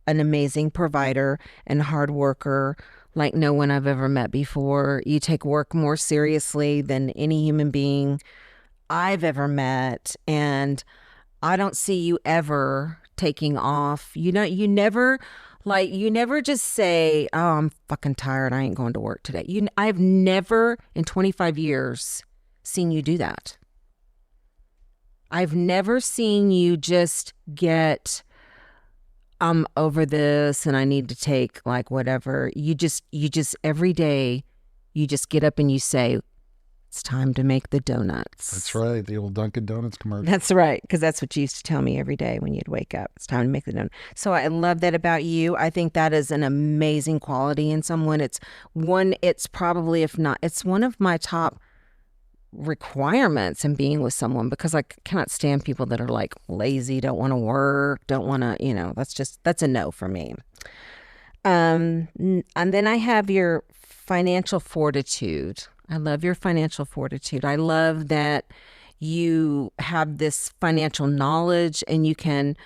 an amazing provider and hard worker like no one I've ever met before. You take work more seriously than any human being I've ever met. And I don't see you ever taking off. You never just say, oh, I'm fucking tired, I ain't going to work today. I've never in 25 years seen you do that. I've never seen you just get, I'm over this and I need to take whatever. You just every day you just get up and you say, it's time to make the donuts. That's right. The old Dunkin' Donuts commercial. That's right. Because that's what you used to tell me every day when you'd wake up. It's time to make the donut. So I love that about you. I think that is an amazing quality in someone. It's one of my top requirements in being with someone, because I cannot stand people that are lazy, don't want to work, don't want to, that's a no for me. And then I have your financial fortitude. I love your financial fortitude. I love that you have this financial knowledge and you can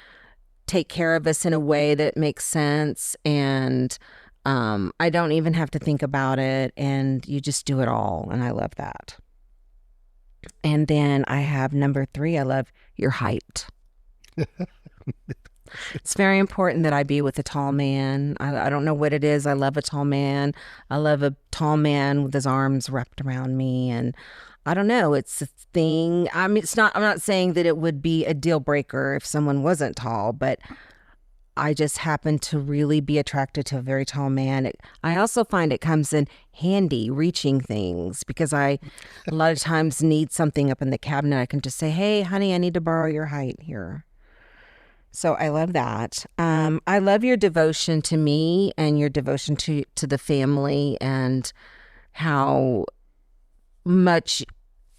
take care of us in a way that makes sense. And I don't even have to think about it. And you just do it all. And I love that. And then I have number 3. I love your height. It's very important that I be with a tall man. I don't know what it is. I love a tall man. I love a tall man with his arms wrapped around me. And I don't know. It's a thing. I mean, I'm not saying that it would be a deal breaker if someone wasn't tall, but I just happen to really be attracted to a very tall man. I also find it comes in handy reaching things because I a lot of times need something up in the cabinet. I can just say, hey, honey, I need to borrow your height here. So I love that. I love your devotion to me and your devotion to the family and how much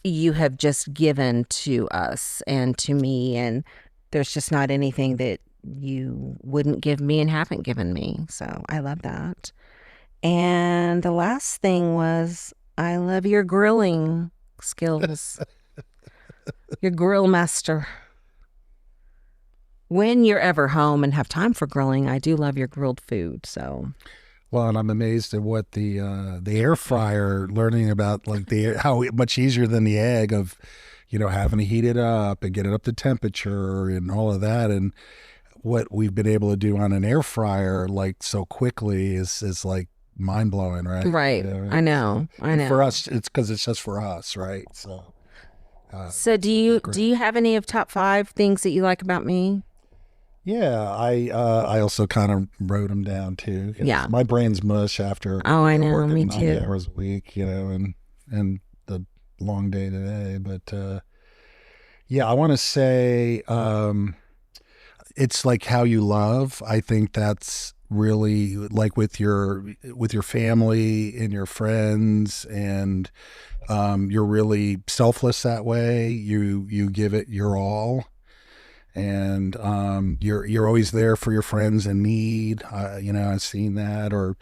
you have just given to us and to me. And there's just not anything that you wouldn't give me and haven't given me. So I love that. And the last thing was I love your grilling skills. Your grill master. When you're ever home and have time for grilling, I do love your grilled food. So, well, and I'm amazed at what the air fryer, learning about like how much easier than the egg of, having to heat it up and get it up to temperature and all of that, and what we've been able to do on an air fryer like so quickly is like mind blowing, right? Right. I know. For us, it's because it's just for us, right? So. So do you have any of top 5 things that you like about me? Yeah, I also kind of wrote them down too. Yeah, my brain's mush after. Oh, I know, me 9 too. hours a week, and the long day today. But yeah, I want to say it's like how you love. I think that's really like with your family and your friends, and you're really selfless that way. You give it your all. And you're always there for your friends in need. I've seen that, or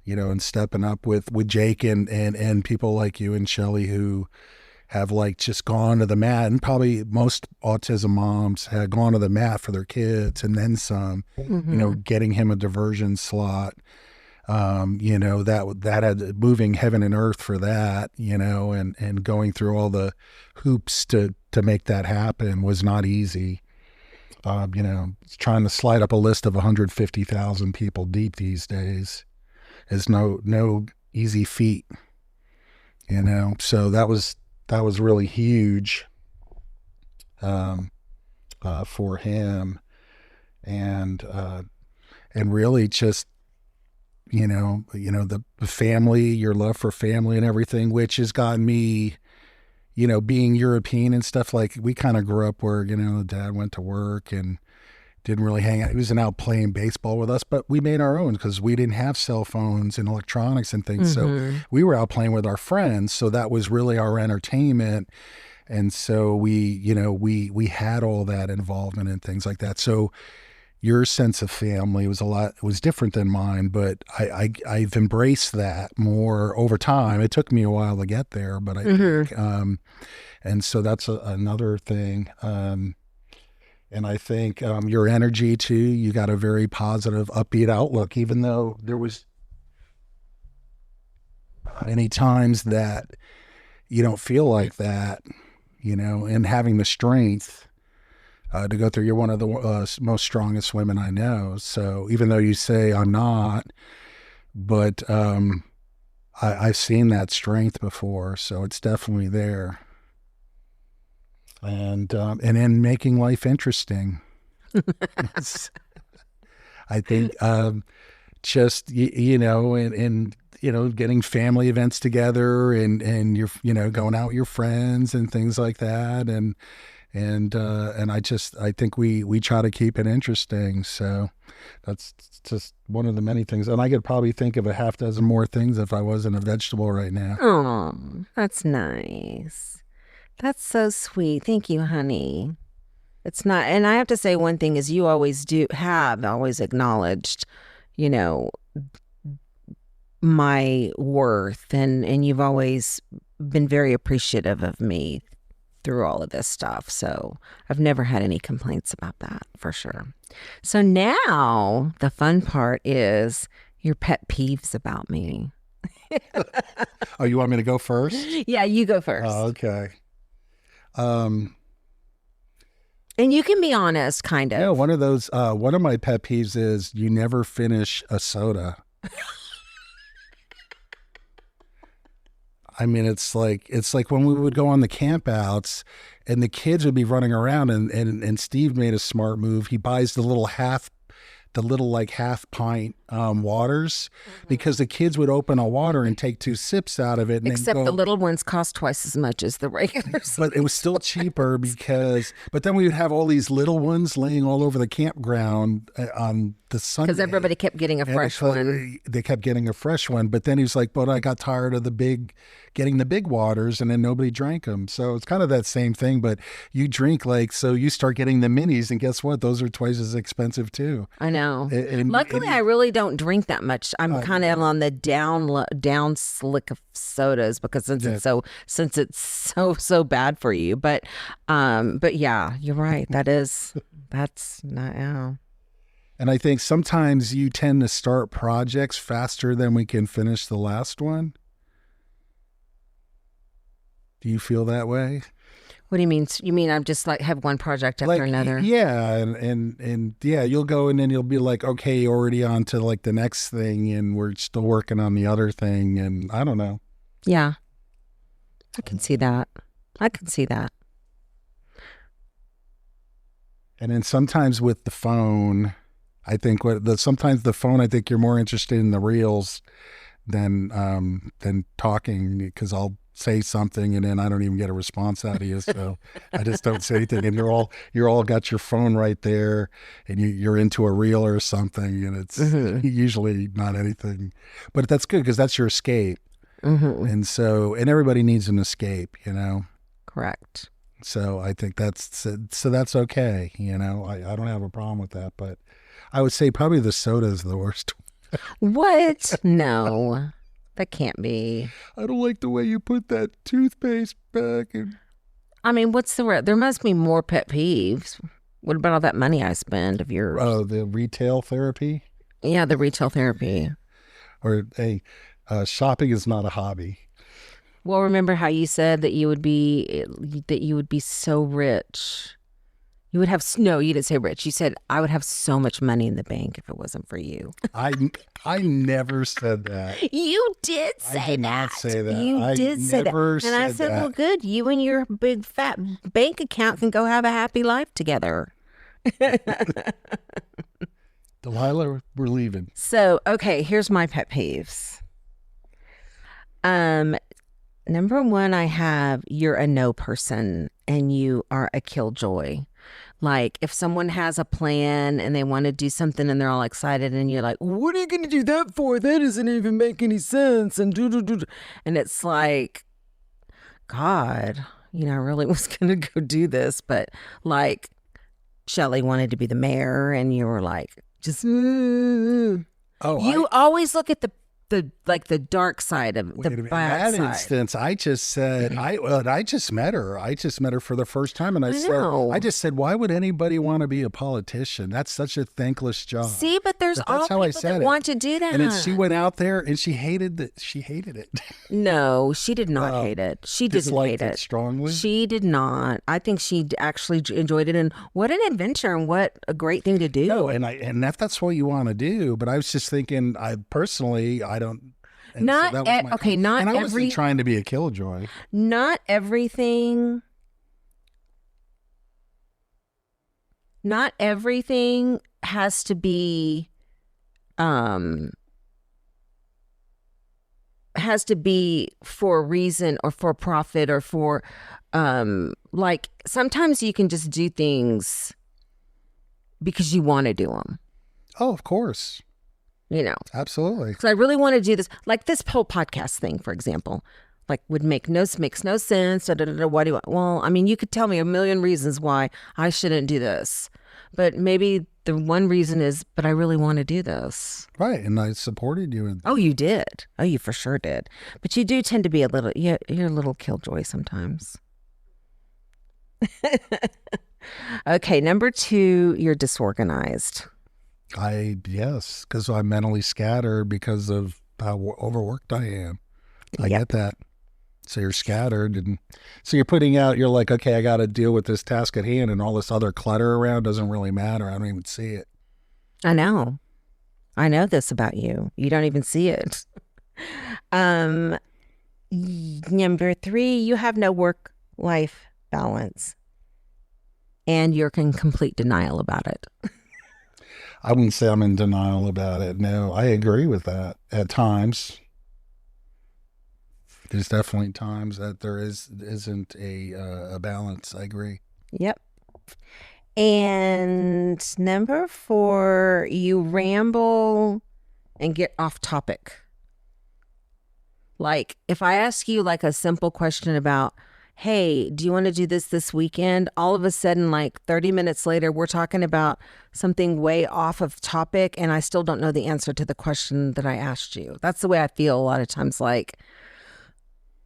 and stepping up with Jake and people like you and Shelly who have like just gone to the mat, and probably most autism moms have gone to the mat for their kids and then some. Mm-hmm. Getting him a diversion slot. That had moving heaven and earth for that. And going through all the hoops to make that happen was not easy. Trying to slide up a list of 150,000 people deep these days is no easy feat. So that was really huge for him, and really just the family, your love for family and everything, which has gotten me. Being European and stuff, like we kind of grew up where, dad went to work and didn't really hang out. He wasn't out playing baseball with us, but we made our own because we didn't have cell phones and electronics and things. Mm-hmm. So we were out playing with our friends. So that was really our entertainment. And so we had all that involvement and things like that. So your sense of family was different than mine, but I've embraced that more over time. It took me a while to get there, but I think, and so that's another thing. And I think your energy too, you got a very positive, upbeat outlook, even though there was many times that you don't feel like that, and having the strength to go through. You're one of the most strongest women I know. So even though you say I'm not, but I've seen that strength before. So it's definitely there. And in making life interesting, I think just and getting family events together and you're going out with your friends and things like that, and I think we try to keep it interesting. So that's just one of the many things. And I could probably think of a half dozen more things if I wasn't a vegetable right now. Oh, that's nice. That's so sweet. Thank you, honey. It's not, and I have to say one thing is you always have always acknowledged, my worth, and you've always been very appreciative of me through all of this stuff. So I've never had any complaints about that, for sure. So now the fun part is your pet peeves about me. Oh, you want me to go first? Yeah, you go first. Oh, okay. And you can be honest, kind of. Yeah, one of my pet peeves is you never finish a soda. I mean, it's like when we would go on the campouts and the kids would be running around and Steve made a smart move. He buys the little half pint waters, because the kids would open a water and take 2 sips out of it. And Except then the little ones cost twice as much as the regulars. But it was still cheaper but then we would have all these little ones laying all over the campground on the Sunday. Because everybody kept getting a fresh one. They kept getting a fresh one. But then he was like, but I got tired of getting the big waters, and then nobody drank them. So it's kind of that same thing, but you drink so you start getting the minis, and guess what? Those are twice as expensive too. I know. Luckily, I really don't drink that much. I'm kind of on the down slick of sodas, because since it's so bad for you. But yeah, you're right. That's not. Yeah. And I think sometimes you tend to start projects faster than we can finish the last one. Do you feel that way? What do you mean? You mean I'm just like have one project after another? Yeah, and yeah, you'll go and then you'll be like, okay, already on to like the next thing, and we're still working on the other thing, and I don't know. Yeah, I can see that. And then sometimes with the phone, I think sometimes the phone, I think you're more interested in the reels than talking, because I'll say something and then I don't even get a response out of you. So I just don't say anything, and you're all got your phone right there, and you're into a reel or something, and it's usually not anything, but that's good because that's your escape. And everybody needs an escape, Correct. So I think that's okay. I don't have a problem with that, but I would say probably the soda is the worst. What? No, that can't be. I don't like the way you put that toothpaste back. I mean, what's there must be more pet peeves. What about all that money I spend of yours? Oh, the retail therapy? Yeah, the retail therapy. Or, hey, shopping is not a hobby. Well, remember how you said that you would be so rich. You would have, no, you didn't say rich. You said, I would have so much money in the bank if it wasn't for you. I never said that. You did say that. I did not say that. You did say that. And I said, well, good. You and your big fat bank account can go have a happy life together. Delilah, we're leaving. So, okay, here's my pet peeves. Number one, I have, you're a no person and you are a killjoy. Like if someone has a plan and they want to do something and they're all excited and you're like, what are you going to do that for? That doesn't even make any sense. And and it's like, God, I really was going to go do this. But like Shelly wanted to be the mayor and you were like, just, you always look at the dark side of the bad side. In that instance, I just said, I just met her. I just met her for the first time. And I just said, why would anybody want to be a politician? That's such a thankless job. See, but there's all people that want to do that. And then she went out there and she hated it. No, she did not hate it. She didn't hate it strongly. She did not. I think she actually enjoyed it. And what an adventure and what a great thing to do. No, and that's what you want to do. But I was just thinking, I don't. Not so okay. Not and I wasn't trying to be a killjoy. Not everything. Not everything has to be. Has to be for a reason or for profit or for, like sometimes you can just do things because you want to do them. Oh, of course. Absolutely. Because I really want to do this, like this whole podcast thing, for example, like makes no sense. Why do I? Well, I mean, you could tell me a million reasons why I shouldn't do this, But maybe the one reason is, but I really want to do this. Right. And I supported you in Oh, you did. Oh, you for sure did. But you do tend to be a little, you're a little killjoy sometimes. Okay, number 2, you're disorganized. Yes, because I'm mentally scattered because of how overworked I am. I get that. So you're scattered, and so you're like, okay, I got to deal with this task at hand, and all this other clutter around doesn't really matter. I don't even see it. I know this about you. You don't even see it. Number 3, you have no work-life balance, and you're in complete denial about it. I wouldn't say I'm in denial about it. No, I agree with that at times. There's definitely times that there isn't a balance. I agree. Yep. And number 4, you ramble and get off topic. Like if I ask you like a simple question about, hey, do you want to do this weekend? All of a sudden, like 30 minutes later, we're talking about something way off of topic, and I still don't know the answer to the question that I asked you. That's the way I feel a lot of times. Like,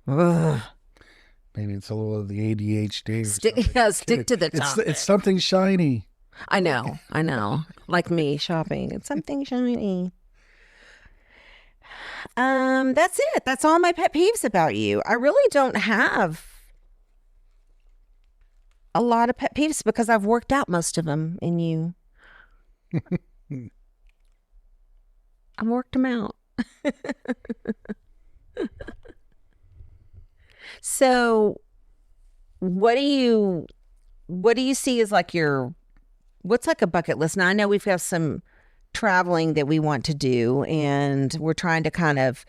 ugh. Maybe it's a little of the ADHD. Stick to the topic. It's something shiny. I know. Like me shopping. It's something shiny. That's it. That's all my pet peeves about you. I really don't have a lot of pet peeves because I've worked out most of them in you. I've worked them out. So what do you see as like what's like a bucket list? Now I know we've got some traveling that we want to do, and we're trying to kind of,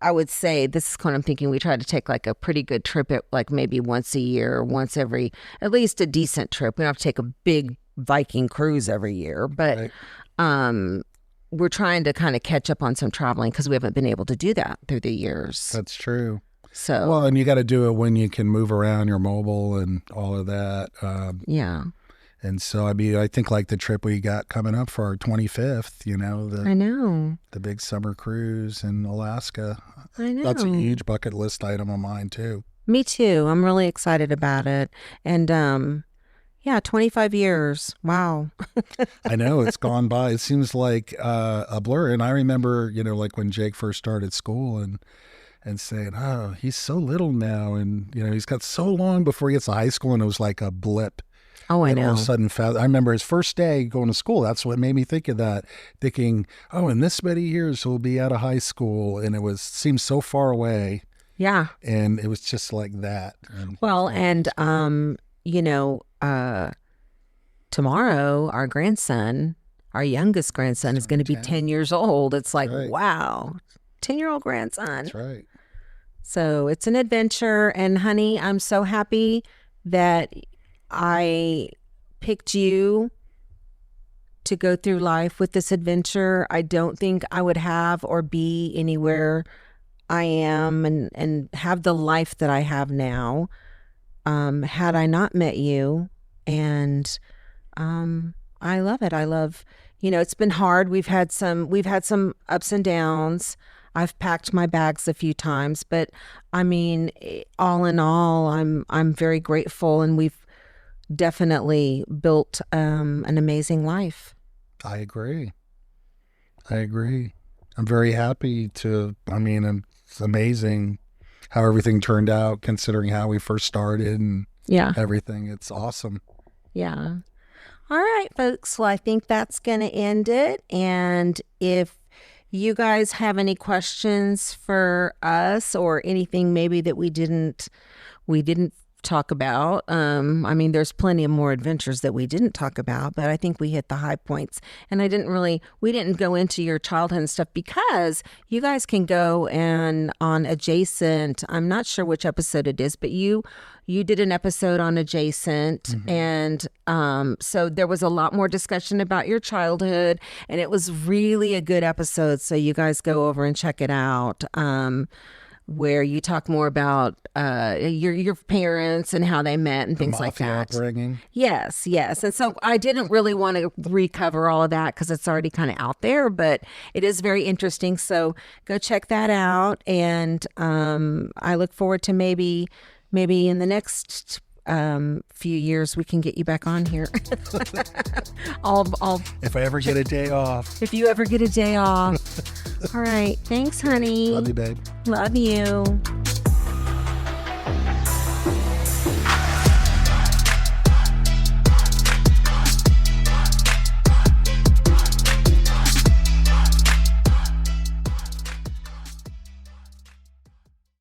I would say this is kind of thinking we try to take like a pretty good trip at like maybe once a year, once every, at least a decent trip. We don't have to take a big Viking cruise every year, but right. We're trying to kind of catch up on some traveling because we haven't been able to do that through the years. That's true. So, well, and you got to do it when you can move around, you're mobile and all of that. Yeah. And so, I mean, I think like the trip we got coming up for our 25th, I know. The big summer cruise in Alaska. I know. That's a huge bucket list item of mine too. Me too. I'm really excited about it. And, 25 years. Wow. I know, it's gone by. It seems like a blur. And I remember, like when Jake first started school and saying, oh, he's so little now. And, he's got so long before he gets to high school. And it was like a blip. Oh, I know. All of a sudden, I remember his first day going to school. That's what made me think of that, thinking, oh, in this many years, he'll be out of high school. And seemed so far away. Yeah. And it was just like that. Tomorrow, our youngest grandson is going to be 10 years old. It's like, right. Wow, 10-year-old grandson. That's right. So it's an adventure. And honey, I'm so happy that I picked you to go through life with this adventure. I don't think I would have or be anywhere I am and have the life that I have now had I not met you. And I love it. I love, it's been hard. We've had some ups and downs. I've packed my bags a few times, but I mean, all in all, I'm very grateful, and we've definitely built an amazing life. I agree. I'm very happy it's amazing how everything turned out considering how we first started and everything. It's awesome. Yeah. All right, folks. Well, I think that's going to end it. And if you guys have any questions for us or anything maybe that we didn't talk about, there's plenty of more adventures that we didn't talk about, but I think we hit the high points. And we didn't go into your childhood and stuff because you guys can go and on Adjacent, I'm not sure which episode it is, but you did an episode on Adjacent. Mm-hmm. And so there was a lot more discussion about your childhood, and it was really a good episode. So you guys go over and check it out. where you talk more about your parents and how they met and things like Mafia that. upbringing. Yes. And so I didn't really want to recover all of that because it's already kind of out there, but it is very interesting. So go check that out. And I look forward to maybe in the next few years we can get you back on here. I'll If I ever get a day off. if you ever get a day off. All right. Thanks, honey. Love you, babe. Love you.